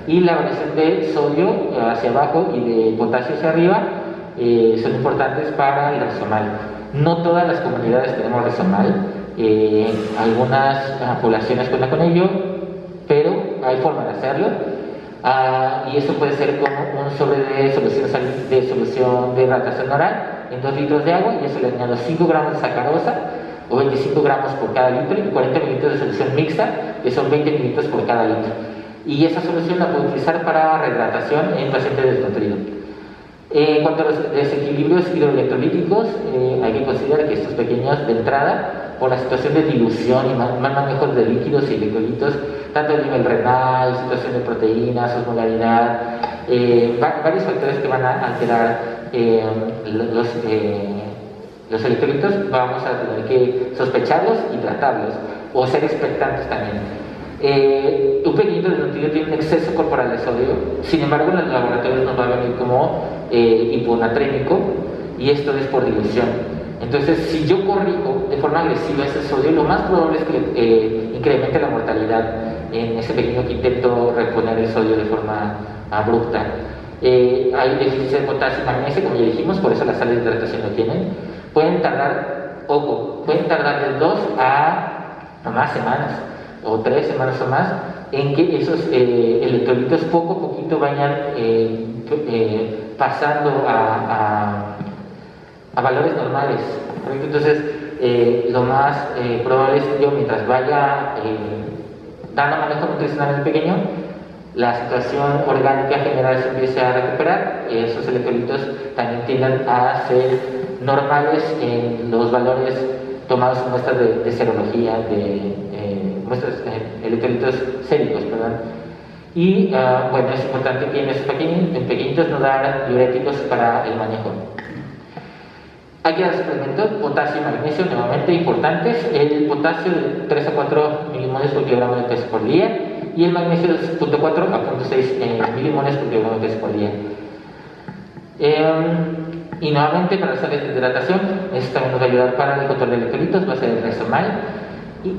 y la variación de sodio hacia abajo y de potasio hacia arriba son importantes para el Resomal. No todas las comunidades tenemos Resomal, algunas poblaciones cuentan con ello, pero hay forma de hacerlo. Y eso puede ser como un sobre de solución de hidratación oral en 2 litros de agua, y eso le añado 5 gramos de sacarosa o 25 gramos por cada litro y 40 mililitros de solución mixta, que son 20 mililitros por cada litro. Y esa solución la puedo utilizar para rehidratación en pacientes desnutridos. En cuanto a los desequilibrios hidroelectrolíticos, hay que considerar que estos pequeños de entrada, por la situación de dilución y mal manejo de líquidos y electrolitos, tanto el nivel renal, situación de proteínas, osmolaridad, varios factores que van a alterar los electrolitos, vamos a tener que sospecharlos y tratarlos, o ser expectantes también. Un pequeñito desnutrido tiene un exceso corporal de sodio, sin embargo en los laboratorios nos va a venir como hiponatrémico, y esto es por dilución. Entonces, si yo corrijo de forma agresiva ese sodio, lo más probable es que incremente la mortalidad en ese pequeño que intento reponer el sodio de forma abrupta. Hay deficiencia de potasio y magnesio, como ya dijimos, por eso las sales de hidratación lo tienen. Pueden tardar de 2 a más semanas, o 3 semanas o más, en que esos electrolitos poco a poquito vayan pasando a valores normales. Entonces, lo más probable es que yo, mientras vaya dando manejo nutricional en pequeño, la situación orgánica general se empiece a recuperar, esos electrolitos también tienden a ser normales en los valores tomados en muestras de serología, muestras electrolitos séricos, perdón. Y bueno, es importante que en esos pequeñitos no dar diuréticos para el manejo. Hay que dar suplementos, potasio y magnesio, nuevamente importantes. El potasio de 3 a 4 milimoles por kilogramo de peso por día, y el magnesio de 0.4 a 0.6 milimoles por kilogramo de peso por día. Y nuevamente, para las sales de hidratación, esto también nos va a ayudar para el control de electrolitos, va a ser el Resomal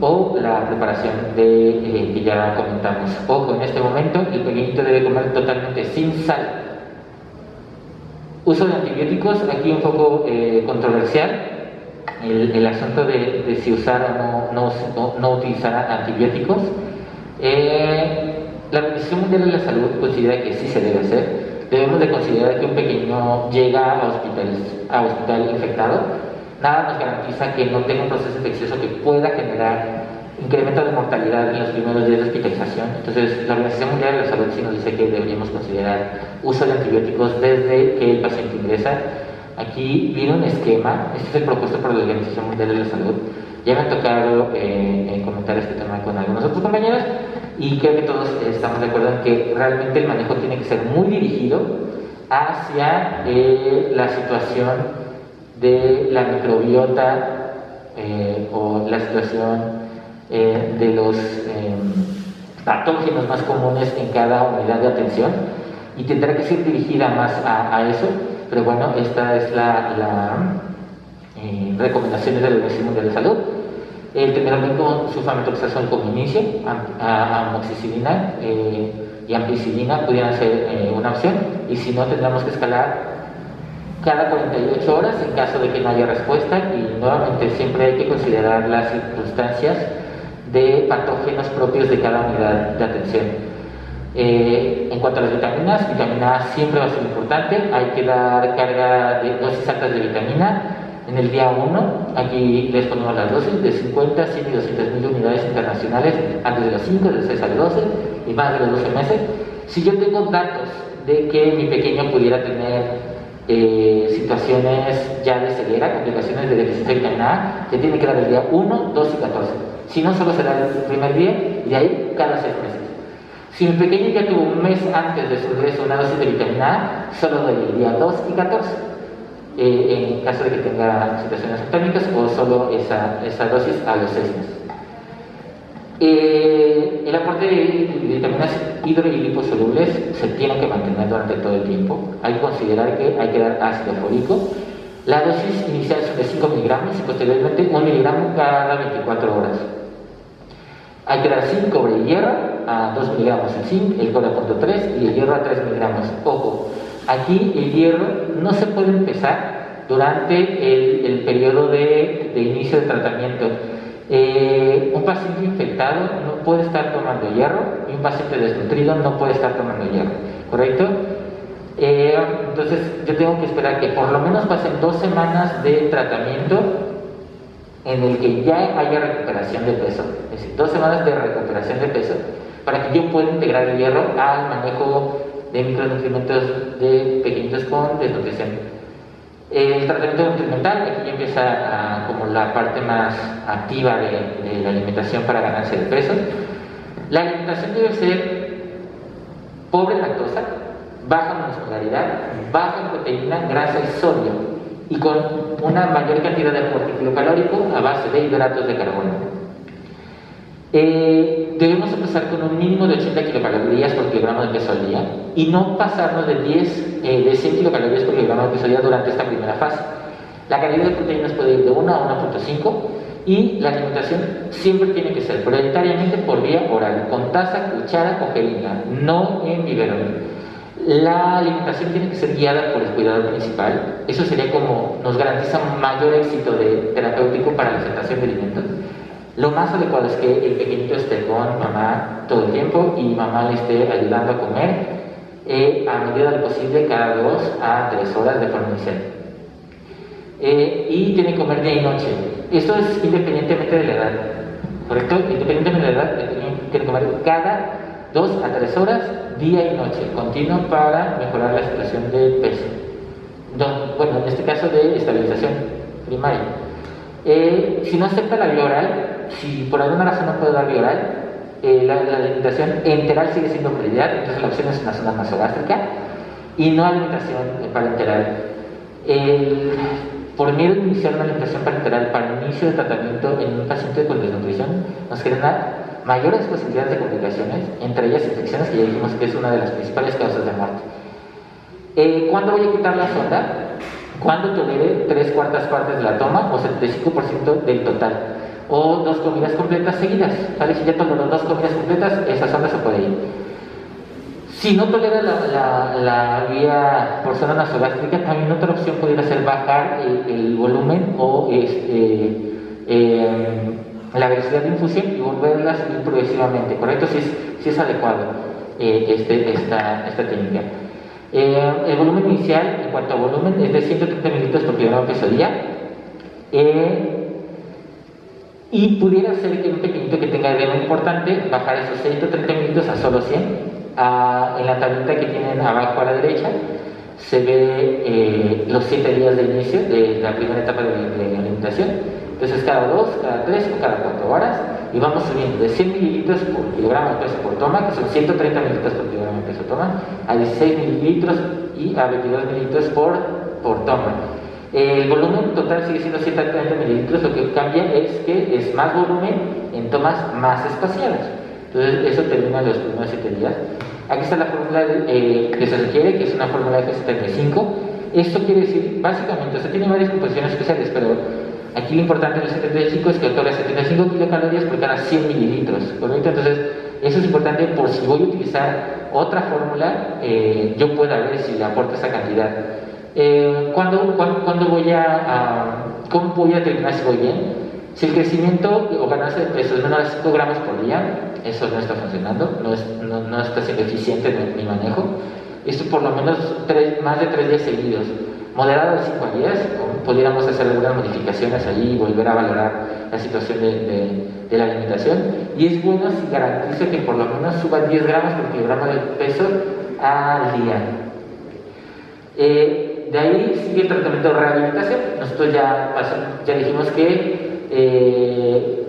o la preparación que ya comentamos. Ojo, en este momento el pequeñito debe comer totalmente sin sal. Uso de antibióticos, aquí un poco controversial el asunto de si usar o no utilizar antibióticos. La Organización Mundial de la Salud considera que sí se debe hacer. Debemos de considerar que un pequeño llega a hospital infectado, nada nos garantiza que no tenga un proceso infeccioso que pueda generar incremento de mortalidad en los primeros días de hospitalización. Entonces, la Organización Mundial de la Salud sí nos dice que deberíamos considerar uso de antibióticos desde que el paciente ingresa. Aquí viene un esquema, este es el propuesto por la Organización Mundial de la Salud. Ya me ha tocado comentar este tema con algunos otros compañeros, y creo que todos estamos de acuerdo en que realmente el manejo tiene que ser muy dirigido hacia la situación de la microbiota o la situación de los patógenos más comunes en cada unidad de atención, y tendrá que ser dirigida más a eso. Pero bueno, esta es la recomendaciones de la Organización Mundial de Salud. El tener con sulfamethoxazol con inicio, amoxicilina y ampicilina pudieran ser una opción, y si no, tendremos que escalar cada 48 horas en caso de que no haya respuesta. Y nuevamente siempre hay que considerar las circunstancias de patógenos propios de cada unidad de atención. En cuanto a las vitaminas, vitamina A siempre va a ser importante. Hay que dar carga de dosis altas de vitamina en el día 1. Aquí les ponemos las dosis de 50, 100 y 200.000 unidades internacionales antes de los 5, de 6 al 12 y más de los 12 meses. Si yo tengo datos de que mi pequeño pudiera tener situaciones ya de ceguera, complicaciones de deficiencia de vitamina A, se tiene que dar el día 1, 2 y 14. Si no, solo será el primer día y de ahí cada 6 meses. Si mi pequeño ya tuvo un mes antes de su regreso una dosis de vitamina A, solo doy el día 2 y 14. En caso de que tenga situaciones ectómicas o solo esa dosis a los 6 meses. El aporte de vitaminas hidro y liposolubles se tiene que mantener durante todo el tiempo. Hay que considerar que hay que dar ácido fólico. La dosis inicial son de 5 miligramos y posteriormente 1 miligramo cada 24 horas. Hay que dar zinc, cobre y hierro a 2 miligramos el zinc, el cobre a 0.3 y el hierro a 3 miligramos. Ojo, aquí el hierro no se puede empezar durante el periodo de inicio de tratamiento. Un paciente infectado no puede estar tomando hierro y un paciente desnutrido no puede estar tomando hierro, ¿correcto? Entonces yo tengo que esperar que por lo menos pasen 2 semanas de tratamiento en el que ya haya recuperación de peso, es decir, 2 semanas de recuperación de peso para que yo pueda integrar el hierro al manejo de micronutrientes de pequeñitos con desnutrición. El tratamiento nutrimental, aquí ya empieza como la parte más activa de la alimentación para ganarse de peso. La alimentación debe ser pobre en lactosa, baja en muscularidad, baja en proteína, grasa y sodio, y con una mayor cantidad de aporte kilocalórico a base de hidratos de carbono. Debemos empezar con un mínimo de 80 kilocalorías por kilogramo de peso al día y no pasarnos de 100 kilocalorías por kilogramo de peso al día durante esta primera fase. La cantidad de proteínas puede ir de 1 a 1.5 y la alimentación siempre tiene que ser prioritariamente por vía oral, con taza, cuchara o jeringa, no en biberón. La alimentación tiene que ser guiada por el cuidador principal. Eso sería como nos garantiza un mayor éxito terapéutico para la aceptación de alimentos. Lo más adecuado es que el pequeñito esté con mamá todo el tiempo y mamá le esté ayudando a comer a medida de lo posible cada 2 a 3 horas de forma inicial. Y tiene que comer día y noche. Esto es independientemente de la edad, ¿correcto? Independientemente de la edad, tiene que comer cada 2 a 3 horas, día y noche, continuo para mejorar la situación de peso. Bueno, en este caso de estabilización primaria. Si no acepta la vía oral, si por alguna razón no puede dar vía oral, la alimentación enteral sigue siendo prioridad, entonces la opción es una zona nasogástrica y no alimentación parenteral. Por miedo de iniciar una alimentación parenteral para el inicio de tratamiento en un paciente con desnutrición nos genera mayores posibilidades de complicaciones, entre ellas infecciones, que ya dijimos que es una de las principales causas de muerte. ¿Cuándo voy a quitar la sonda? Cuando tolere 3/4 partes de la toma o 75% del total, o 2 comidas completas seguidas. ¿Vale? Si ya toleró 2 comidas completas, esa sonda se puede ir. Si no tolera la vía por zona nasogástrica, también otra opción podría ser bajar el volumen o la velocidad de infusión y volverla a subir progresivamente, ¿correcto? Si es adecuado esta técnica. El volumen inicial, en cuanto a volumen, es de 130 mililitros por kilogramo de peso día. Y pudiera ser que un pequeñito que tenga edema importante, bajar esos 130 mililitros a solo 100. En la tablita que tienen abajo a la derecha, se ve los 7 días de inicio de la primera etapa de alimentación. Entonces cada 2, cada 3 o cada 4 horas y vamos subiendo de 100 mililitros por kilogramo de peso por toma, que son 130 mililitros por kilogramo de peso toma, a 16 mililitros y a 22 mililitros por toma. El volumen total sigue siendo 130 mililitros, lo que cambia es que es más volumen en tomas más espaciadas. Entonces eso termina los primeros 7 días. Aquí está la fórmula que se requiere, que es una fórmula F75. Esto quiere decir, básicamente, o sea, tiene varias composiciones especiales, pero aquí lo importante del 75 es que otorga 75 kilocalorías por cada 100 mililitros, ¿correcto? Entonces, eso es importante por si voy a utilizar otra fórmula, yo pueda ver si le aporta esa cantidad. ¿Cuándo voy cómo voy a determinar si voy bien? Si el crecimiento o ganancia de peso es menor a 5 gramos por día, eso no está funcionando, no está siendo eficiente en mi manejo. Esto por lo menos más de 3 días seguidos. Moderado de 5 días, pudiéramos hacer algunas modificaciones allí y volver a valorar la situación de la alimentación. Y es bueno si garantizo que por lo menos suba 10 gramos por kilogramo de peso al día. De ahí sigue el tratamiento de rehabilitación. Nosotros ya dijimos que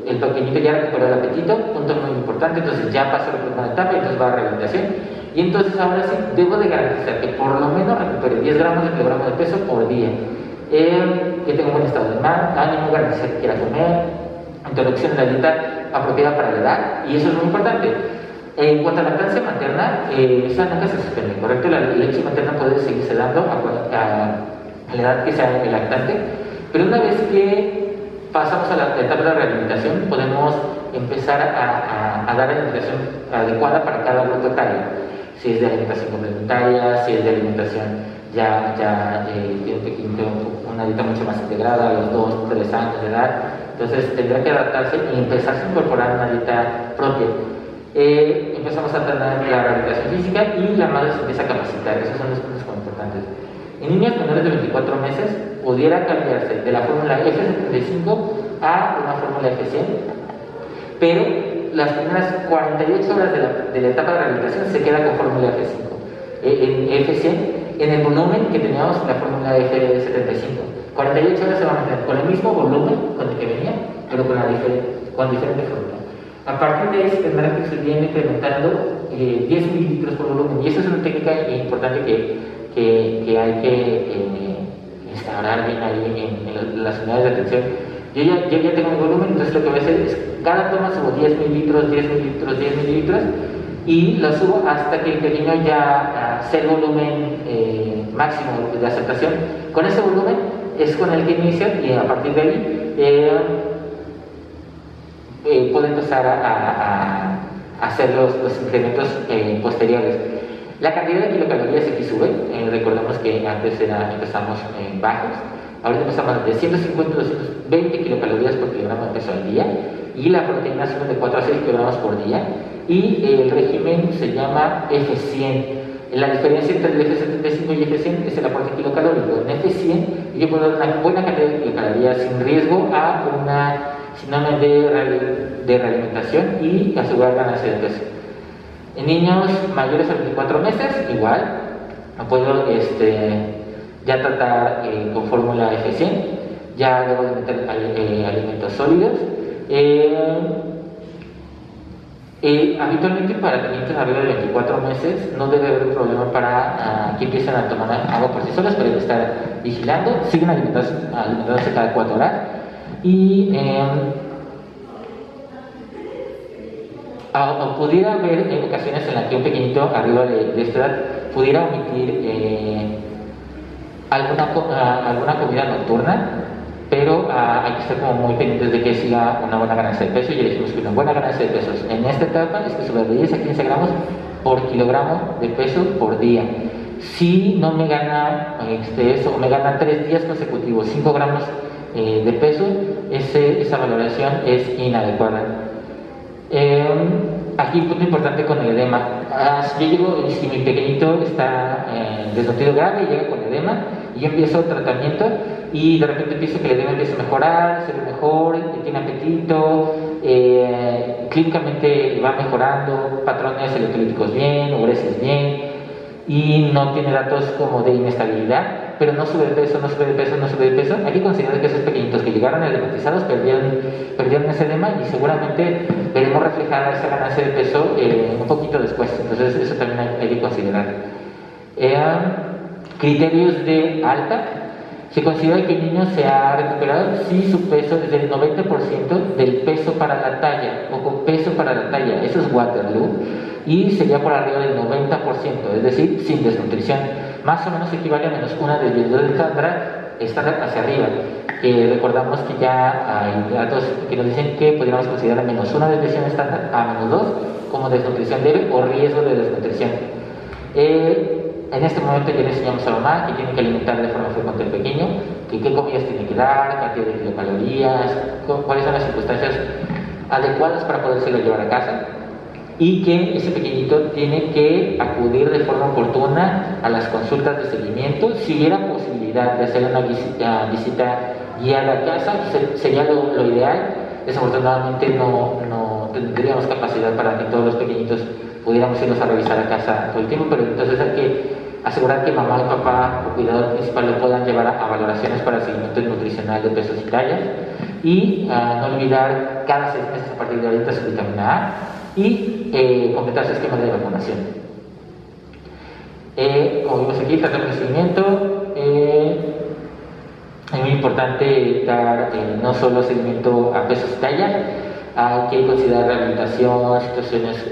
el pequeñito ya recuperó el apetito, punto muy importante, entonces ya pasó la primera etapa y entonces va a rehabilitación. Y entonces ahora sí debo de garantizar que por lo menos recupere 10 gramos de kilogramo de peso por día, que tenga un buen estado de ánimo, garantizar que quiera comer, introducción de la dieta apropiada para la edad, y eso es muy importante. En cuanto a la lactancia materna, esa nunca se suspende, ¿correcto? La leche materna puede seguirse dando a la edad que sea el lactante, pero una vez que pasamos a la etapa de la rehabilitación, podemos empezar a dar alimentación adecuada para cada grupo etario. Si es de alimentación complementaria, si es de alimentación una dieta mucho más integrada a los 2, 3 años de edad, entonces tendrá que adaptarse y empezarse a incorporar una dieta propia. Empezamos a tener la rehabilitación física y la madre se empieza a capacitar. Esos son los puntos muy importantes. En niños menores de 24 meses pudiera cambiarse de la fórmula F75 a una fórmula F100, pero las primeras 48 horas de la etapa de rehabilitación se queda con fórmula F5, F100 en el volumen que teníamos en la fórmula F75. 48 horas se va a mantener con el mismo volumen con el que venía, pero con diferente fórmula. A partir de eso tendrá que seguir incrementando 10 mililitros por volumen, y esa es una técnica importante que hay que instaurar bien ahí en las unidades de atención. Yo ya tengo mi volumen, entonces lo que voy a hacer es cada toma subo 10 mililitros, 10 mililitros, 10 mililitros, y lo subo hasta que el pequeño ya sea el volumen máximo de aceptación. Con ese volumen es con el que inicia, y a partir de ahí puede empezar a hacer los incrementos posteriores. La cantidad de kilocalorías aquí sube. Recordemos que antes empezamos bajos, ahora empezamos de 150 a 220 kilocalorías por kilogramo de peso al día, y la proteína sube de 4 a 6 kilogramos por día, y el régimen se llama F100. La diferencia entre el F75 y F100 es el aporte kilocalórico. En F100 yo puedo dar una buena cantidad de kilocalorías sin riesgo a una sinónimo de realimentación y asegurar ganancia de peso. En niños mayores a 24 meses, igual, puedo ya tratar con fórmula F100, ya debo de meter alimentos sólidos. Habitualmente para niños arriba de 24 meses no debe haber un problema para que empiecen a tomar agua por sí solos, pero hay que estar vigilando, siguen alimentándose cada 4 horas, y pudiera haber ocasiones en las que un pequeñito arriba de esta edad pudiera omitir alguna comida nocturna, pero hay que estar como muy pendientes de que siga una buena ganancia de peso. Y dijimos que una buena ganancia de pesos en esta etapa es que sube de 10 a 15 gramos por kilogramo de peso por día. Si no me gana eso, me gana 3 días consecutivos 5 gramos de peso, esa valoración es inadecuada. Aquí un punto importante con el edema. Si mi pequeñito está desnutrido grave y llega con edema, y yo empiezo tratamiento y de repente empiezo que el edema empieza a mejorar, se ve mejor, tiene apetito, clínicamente va mejorando, patrones electrolíticos bien, uresis bien, y no tiene datos como de inestabilidad, pero no sube de peso, no sube de peso, no sube de peso. Hay que considerar que esos pequeñitos que llegaron edematizados perdieron ese edema, y seguramente veremos reflejada esa ganancia de peso un poquito después. Entonces eso también hay que considerar. Criterios de alta. Se considera que el niño se ha recuperado si su peso es del 90% del peso para la talla, o con peso para la talla, eso es Waterloo, y sería por arriba del 90%, es decir, sin desnutrición. Más o menos equivale a menos una desviación del estándar hacia arriba. Recordamos que ya hay datos que nos dicen que podríamos considerar menos una desviación estándar a menos 2 como desnutrición leve o riesgo de desnutrición. en este momento ya le enseñamos a mamá que tiene que alimentar de forma frecuente al pequeño, que qué comidas tiene que dar, cantidad de kilocalorías, cuáles son las circunstancias adecuadas para podérselo llevar a casa, y que ese pequeñito tiene que acudir de forma oportuna a las consultas de seguimiento. Si hubiera posibilidad de hacer una visita guiada a casa, sería lo ideal. Desafortunadamente no tendríamos capacidad para que todos los pequeñitos pudiéramos irnos a revisar a casa todo el tiempo, pero entonces hay que asegurar que mamá y papá o cuidador principal lo puedan llevar a valoraciones para el seguimiento nutricional de pesos y tallas, y no olvidar cada 6 meses a partir de ahorita su vitamina A, y completar su esquema de vacunación. Como vimos aquí, tratamos de seguimiento. Es muy importante dar no solo seguimiento a pesos y tallas, hay que considerar rehabilitación, situaciones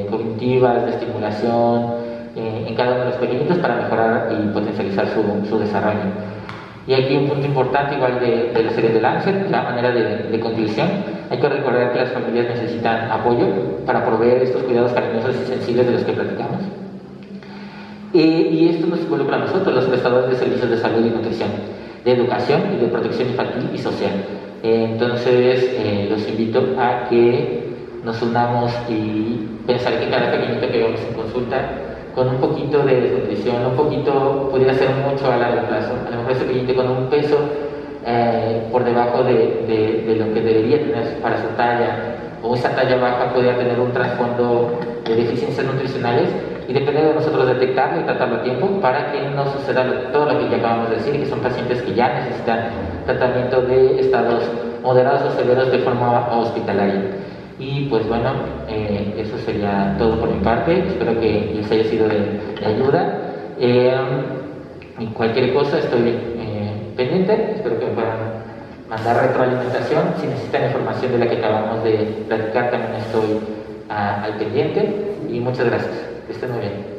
cognitivas, de estimulación en cada uno de los pequeñitos para mejorar y potencializar su desarrollo. Y aquí un punto importante, igual de la serie de Lancet, la manera de condición. Hay que recordar que las familias necesitan apoyo para proveer estos cuidados cariñosos y sensibles de los que platicamos. Y esto nos involucra a nosotros, los prestadores de servicios de salud y nutrición, de educación y de protección infantil y social. Entonces, los invito a que nos unamos y pensar que cada pequeñito que vemos en consulta, con un poquito de desnutrición, un poquito, pudiera ser mucho a largo plazo. A lo mejor ese pequeñito con un peso por debajo de lo que debería tener para su talla, o esa talla baja podría tener un trasfondo de deficiencias nutricionales, y depende de nosotros detectarlo y tratarlo a tiempo para que no suceda todo lo que ya acabamos de decir, que son pacientes que ya necesitan tratamiento de estados moderados o severos de forma hospitalaria. Y pues bueno, eso sería todo por mi parte. Espero que les haya sido de ayuda. Y cualquier cosa estoy pendiente. Espero que me puedan mandar retroalimentación. Si necesitan información de la que acabamos de platicar, también estoy al pendiente. Y muchas gracias. Que estén muy bien.